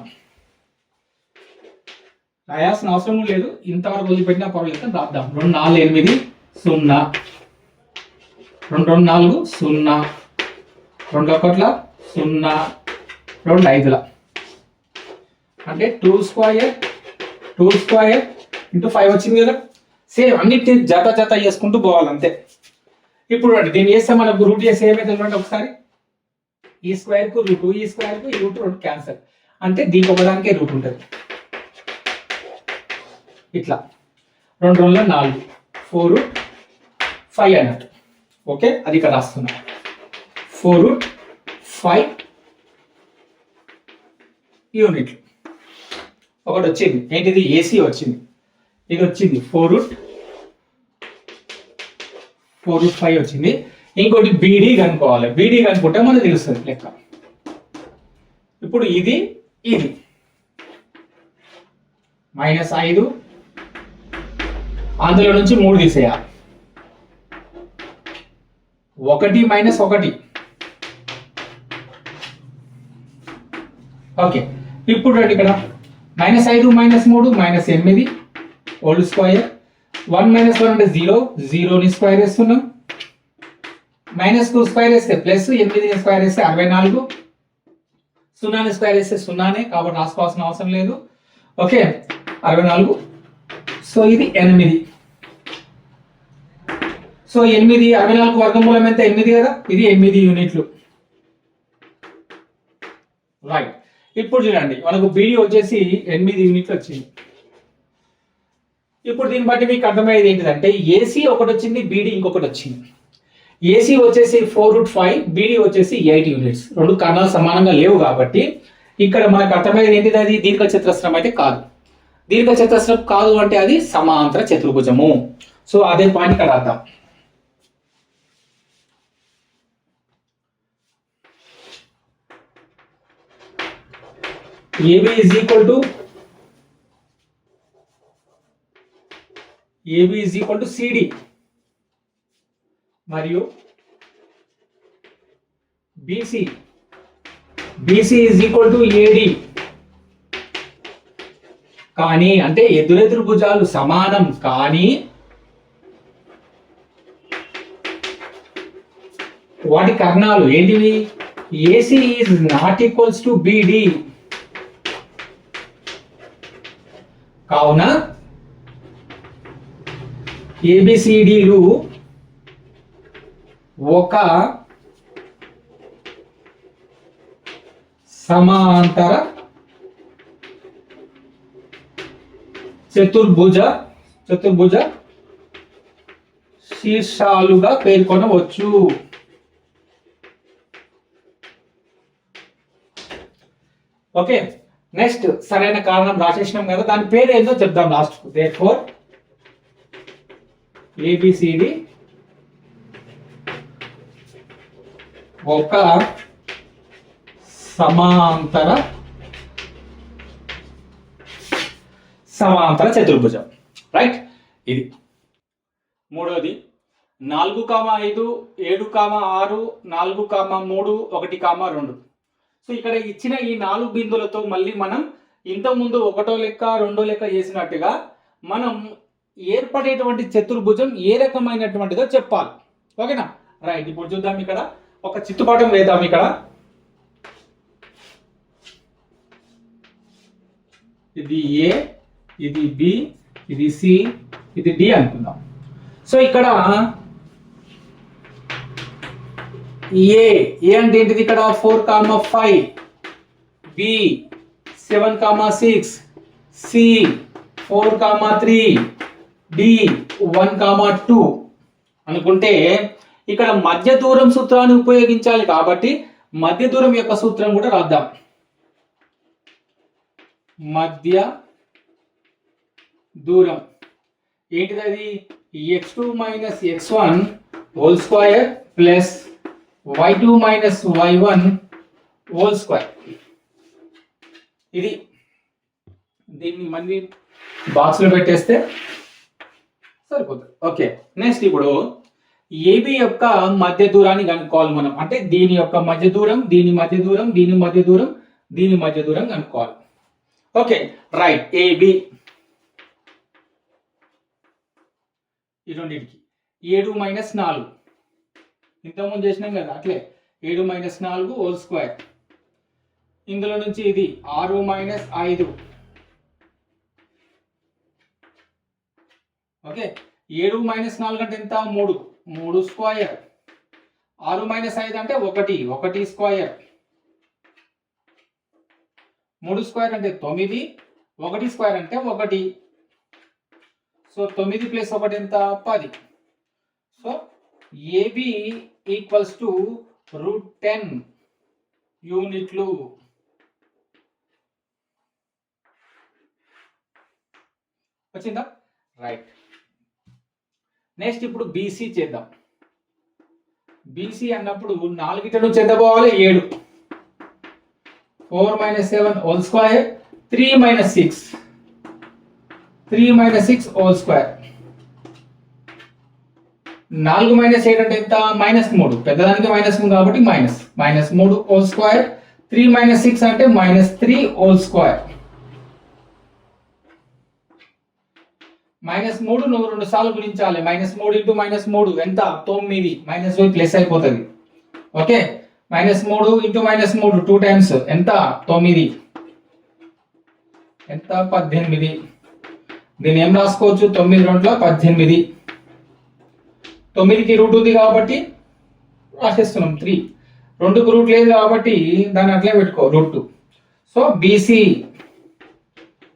రాయాల్సిన అవసరం లేదు, ఇంతవరకు వదిలిపెట్టినా పర్వాలేదు. రాద్దాం. 2 4 8 0 2 2 4 0 2 1 0 2 5 అంటే 2 స్క్వేర్ ఇంటూ 5 వచ్చింది కదా. సేమ్ అన్నిటిని జత చేసుకుంటూ పోవాలి అంతే. ఇప్పుడు దీన్ని చేస్తే మనకు రూట్ చేస్తే ఏమైతే చూడండి ఒకసారి. ఈ స్క్వేర్కు రూట్, ఈ స్క్వేర్కు ఈ రూట్ 2 క్యాన్సల్. అంటే దీనికి ఒకదానికే రూట్ ఉంటుంది. ఇట్లా 2 2 4 4√5 అన్నట్టు. ఓకే, అది ఇక్కడ రాస్తున్నా. 4√5 యూనిట్లు. ఒకటి వచ్చింది ఏంటిది? ఏసీ వచ్చింది. ఇది వచ్చింది 4√5. 4√5 వచ్చింది. ఇంకోటి బీడీ కనుక్కోవాలి. బీడీ కనుక్కుంటే మనకు తెలుస్తుంది లెక్క. ఇప్పుడు ఇది -5, అందులో నుంచి 3 తీసేయాలి. 1 - 1. ఓకే, ఇప్పుడు రండి ఇక్కడ -5 - 3 -8 హోల్ స్క్వేర్. 1 - 1 అంటే 0, 0ని స్క్వేర్ వేస్తున్నాం. -2 స్క్వేర్ వేస్తే ప్లస్, 8ని స్క్వేర్ వేస్తే 64, 0ని స్క్వేర్ వేస్తే 0నే, కాబట్టి రాసుకోవాల్సిన అవసరం లేదు. ఓకే, 64. సో ఇది 8. సో 8, 64 వర్గమూలం ఎంత? 8 కదా. ఇది 8 యూనిట్లు. రైట్. ఇప్పుడు చూడండి, మనకు బీడీ వచ్చేసి 8 యూనిట్లు వచ్చింది. ఇప్పుడు దీన్ని బట్టి మీకు అర్థమయ్యేది ఏంటిదంటే ఏసీ ఒకటి వచ్చింది, బీడీ ఇంకొకటి వచ్చింది. ఏసీ వచ్చేసి 4√5, బీడీ వచ్చేసి 8 యూనిట్స్. రెండు కర్ణాలు సమానంగా లేవు కాబట్టి ఇక్కడ మనకు అర్థమయ్యేది ఏంటిది? అది దీర్ఘ చతురస్రం అయితే కాదు. దీర్ఘ చతురస్రం కాదు అంటే అది సమాంతర చతుర్భుజము. సో అదే పాయింట్ ఇక్కడ అర్థం. AB is equal to CD మరియు BC is equal to AD. కానీ అంటే ఎదురెదురు భుజాలు సమానం, కానీ వాటి కర్ణాలు ఏంటివి? AC is not equals to BD. కావున ABCDలు ఒక సమాంతర చతుర్భుజ శీర్షాలుగా పేర్కొనవచ్చు. ఓకే, నెక్స్ట్ సరైన కారణం రాసేసినాం కదా, దాని పేరు ఏందో చెప్దాం లాస్ట్. దేర్ఫోర్ ABCD ఒక సమాంతర చతుర్భుజం. రైట్. ఇది మూడోది 4,5, 7,6, 4,3, 1,2. సో ఇక్కడ ఇచ్చిన ఈ 4 బిందువులతో మళ్ళీ మనం ఇంతకుముందు 1వ లెక్క 2వ లెక్క చేసినట్టుగా మనం ఏర్పడేటువంటి చతుర్భుజం ఏ రకమైనటువంటిదో చెప్పాలి. ఓకేనా? రైట్. ఇప్పుడు చూద్దాం, ఇక్కడ ఒక చిత్తుపాఠం వేద్దాం. ఇక్కడ ఇది ఏ, ఇది బి, ఇది సి, ఇది డి అనుకుందాం. సో ఇక్కడ ఏ అంటే ఏంటిది? ఇక్కడ 4,5, బి 7,6, సి 4,3, డి 1,2 అనుకుంటే ఇక్కడ మధ్య దూరం సూత్రాన్ని ఉపయోగించాలి. కాబట్టి మధ్య దూరం యొక్క సూత్రం కూడా రాద్దాం. మధ్య దూరం ఏంటిది? అది x2 - x1 whole square plus y2 - y1 whole square. ఇది దీన్ని మళ్ళీ బాక్స్ లో పెట్టేస్తే సరిపోతుంది. ఓకే, నెక్స్ట్ ఇప్పుడు ఏబి యొక్క మధ్య దూరాన్ని కనుక్కోవాలి మనం. అంటే దీని యొక్క మధ్య దూరం, దీని మధ్య దూరం, దీని మధ్య దూరం, దీని మధ్య దూరం కనుక్కోవాలి. Okay, right. ఏబి ఈ రెండింటికి 7 - 4 ఇంతకుముందు చేసినాం కదా, అట్లే 7 - 4 హోల్ స్క్వేర్. ఇందులో నుంచి ఇది 6 - 5. ఓకే, 7 - 4 అంటే ఎంత? 3 స్క్వేర్. 6 - 5 అంటే 1 స్క్వేర్. 3 స్క్వేర్ అంటే 9, 1 స్క్వేర్ అంటే 1. సో 9 + 1 ఎంత? 10. సో ఏబి ఈక్వల్స్ టు √10 యూనిట్లు. వచ్చిందా? రైట్. నెక్స్ట్ ఇప్పుడు బీసీ చేద్దాం. బీసీ అన్నప్పుడు 4 నుంచి ఎంత పోవాలి 7, 4 - 7 హోల్ స్క్వేర్, 3 - 6, 3 - 6 హోల్ స్క్వేర్. 4 - 7 అంటే ఎంత -3, పెద్దదానికి -3 కాబట్టి -3 హోల్ స్క్వేర్, 3 - 6 అంటే -3 హోల్ స్క్వేర్. -3 నువ్వు 2 సార్లు గుణించాలి. -3 × -3 ఎంత 9, -y ప్లస్ అయిపోతుంది. ఓకే, -3 × -3 2 టైమ్స్ ఎంత 9, ఎంత 18. దీన్ని ఏం రాసుకోవచ్చు 9 × 2 = 18. 9కి రూట్ ఉంది కాబట్టి రాసేస్తున్నాం 3, 2కు రూట్ లేదు కాబట్టి దాన్ని అట్లే పెట్టుకో √2. సో BC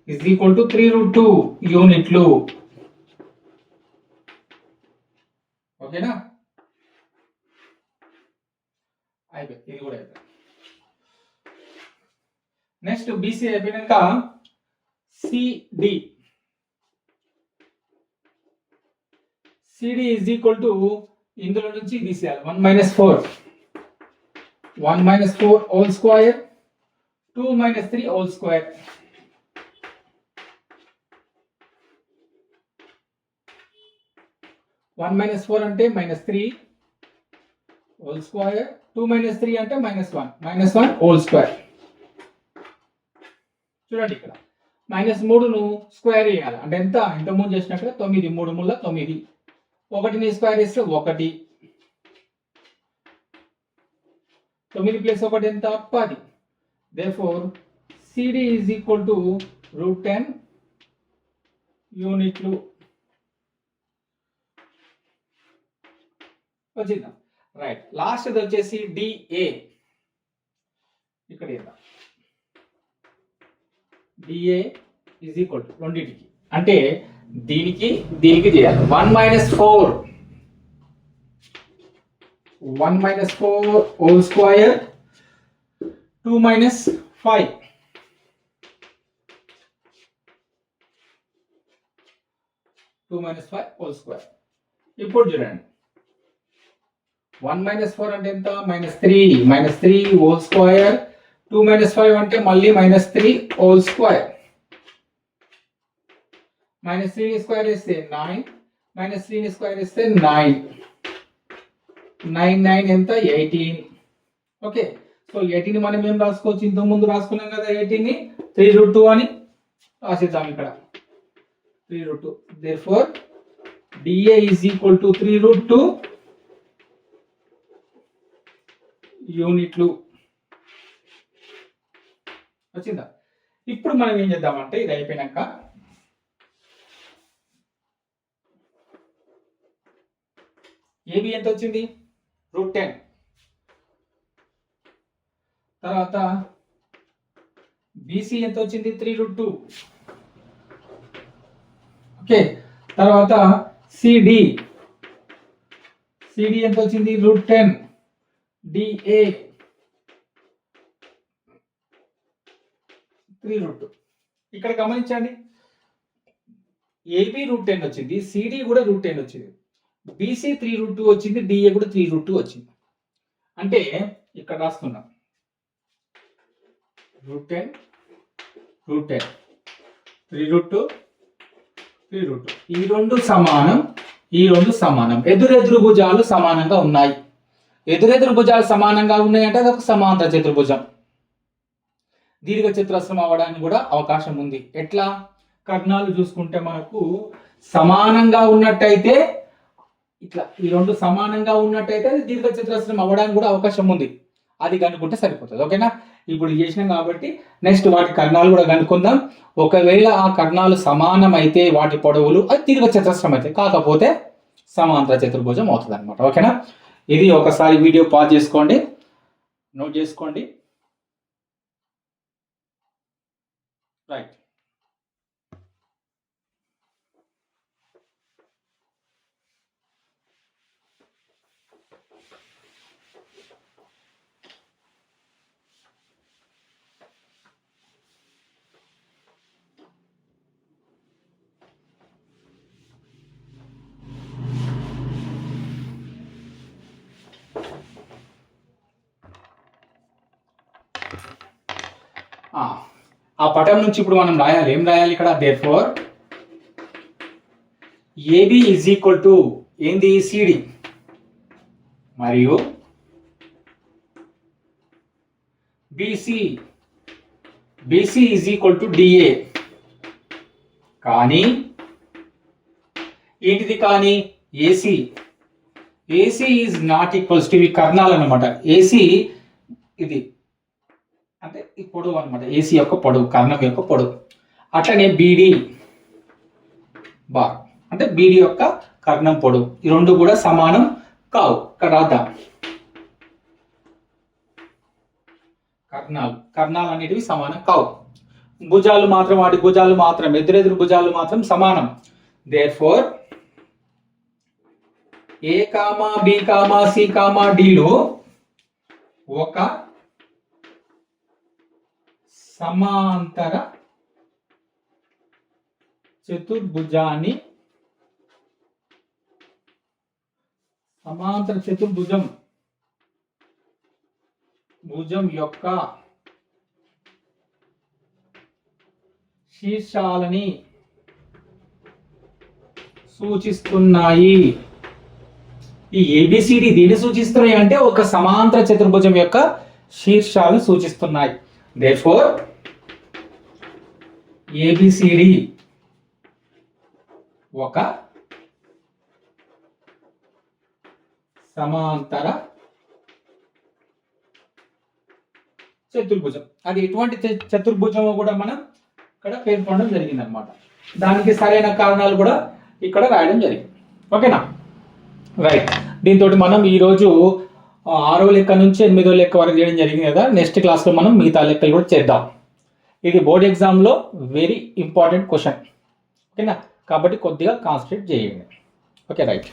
= 3√2 యూనిట్లు. ఓకేనా, అయిపోయింది, ఇది కూడా అయిపోయింది. నెక్స్ట్ BC అయిపోయినాక CD. CD = ఇందులో నుంచి తీసేయాలి 1 - 4, 1 - 4 హోల్ స్క్వేర్, 2 - 3 హోల్ స్క్వేర్. 1 - 4 అంటే -3 హోల్ స్క్వేర్, 2 - 3 అంటే -1 హోల్ స్క్వేర్. చూడండి ఇక్కడ -3ను స్క్వేర్ చేయాలి అంటే ఎంత, ఇంతకుముందు చేసినట్టుగా 9, 3 × 9. 1ని స్క్వేర్ చేస్తే 1, 9 + 1 ఎంత 10. Therefore CD = √10 యూనిట్లు. వచ్చిందా, రైట్. లాస్ట్ వచ్చేసి DA. ఇక్కడ DA = రెండింటికి అంటే దీనికి చేయాలి 1 - 4, 1 - 4 హోల్ స్క్వేర్, 2 - 5, 2 - 5 హోల్ స్క్వేర్. ఇప్పుడు చూడండి 1 - 4 అంటే ఎంత -3 హోల్ స్క్వేర్, 2 - 5 అంటే మళ్ళీ -3 హోల్ స్క్వేర్. -3ని స్క్వేర్ చేస్తే 9, -3ని స్క్వేర్ చేస్తే 9, 9 ఎంత 18. ఓకే, సో 18ని మనం ఏం రాసుకోవచ్చు, ఇంతకు ముందు రాసుకున్నాం కదా 18ని 3√2 అని రాసిద్దాం ఇక్కడ 3√2. Therefore DA = 3√2 యూనిట్లు. వచ్చిందా, ఇప్పుడు మనం ఏం చేద్దామంటే ఇది అయిపోయినాక AB ఎంత వచ్చింది √10. తర్వాత BC ఎంత వచ్చింది 3√2. ఓకే, తర్వాత CD ఎంత వచ్చింది √10. DA 3√2. ఇక్కడ గమనించండి AB √10 వచ్చింది, CD కూడా √10 వచ్చింది, BC 3√2 వచ్చింది, DA కూడా 3√2 వచ్చింది. అంటే ఇక్కడ రాస్తున్నాం √10, 3√2. ఈ రెండు సమానం. ఎదురెదురు భుజాలు సమానంగా ఉన్నాయి. ఎదురెదురు భుజాలు సమానంగా ఉన్నాయంటే అది ఒక సమాంతర చతుర్భుజం. దీర్ఘ చతురస్రం అవ్వడానికి కూడా అవకాశం ఉంది. ఎట్లా, కర్ణాలు చూసుకుంటే మనకు సమానంగా ఉన్నట్టయితే ఇట్లా, ఈ రెండు సమానంగా ఉన్నట్టయితే అది దీర్ఘ చతురస్రం అవ్వడానికి కూడా అవకాశం ఉంది. అది కనుక్కుంటే సరిపోతుంది. ఓకేనా, ఇప్పుడు చేసినాం కాబట్టి నెక్స్ట్ వాటి కర్ణాలు కూడా కనుక్కుందాం. ఒకవేళ ఆ కర్ణాలు సమానమైతే వాటి పొడవులు అది దీర్ఘ చతురస్రం అయితే, కాకపోతే సమాంతర చతుర్భుజం అవుతుంది అనమాట. ఓకేనా, ఇది ఒకసారి వీడియో పాజ్ చేసుకోండి, నోట్ చేసుకోండి. రైట్. ఆ పటం నుంచి ఇప్పుడు మనం రాయాలి. ఏం రాయాలి ఇక్కడ? Therefore AB is equal to ఏంది? సిడి. మరియు BC is equal to DA. కానీ ఏంటిది? కానీ AC is not equals to, ఇవి కర్ణాలు అనమాట. ఏసీ ఇది అంటే ఈ పొడవు అనమాట, ఏసీ యొక్క పొడవు, కర్ణం యొక్క పొడవు. అట్లనే బీడి బార్ అంటే బీడి యొక్క కర్ణం పొడవు. ఈ రెండు కూడా సమానం కావు. ఇక్కడ రాద్దాం. కర్ణాలు అనేటివి సమానం కావు. భుజాలు మాత్రం, వాటి భుజాలు మాత్రం, ఎదురెదురు భుజాలు మాత్రం సమానం. Therefore A comma B comma C comma డిలు ఒక సమాంతర చతుర్భుజం యొక్క శీర్షాలని సూచిస్తున్నాయి. ఈ ఏబిసిడి దీన్ని సూచిస్తున్నాయి అంటే ఒక సమాంతర చతుర్భుజం యొక్క శీర్షాలను సూచిస్తున్నాయి. దేర్ఫోర్ ఏబిసిడి ఒక సమాంతర చతుర్భుజం. అది ఎటువంటి చతుర్భుజం కూడా మనం ఇక్కడ పేర్కొనడం జరిగింది అనమాట. దానికి సరైన కారణాలు కూడా ఇక్కడ రాయడం జరిగింది. ఓకేనా? రైట్. దీంతో మనం ఈరోజు 6వ లెక్క నుంచి 8వ లెక్క వరకు చేయడం జరిగింది కదా. నెక్స్ట్ క్లాస్లో మనం మిగతా లెక్కలు కూడా చేద్దాం. ఇది బోర్డ్ ఎగ్జామ్లో వెరీ ఇంపార్టెంట్ క్వశ్చన్. ఓకేనా? కాబట్టి కొద్దిగా కాన్సన్ట్రేట్ చేయండి. Okay, right.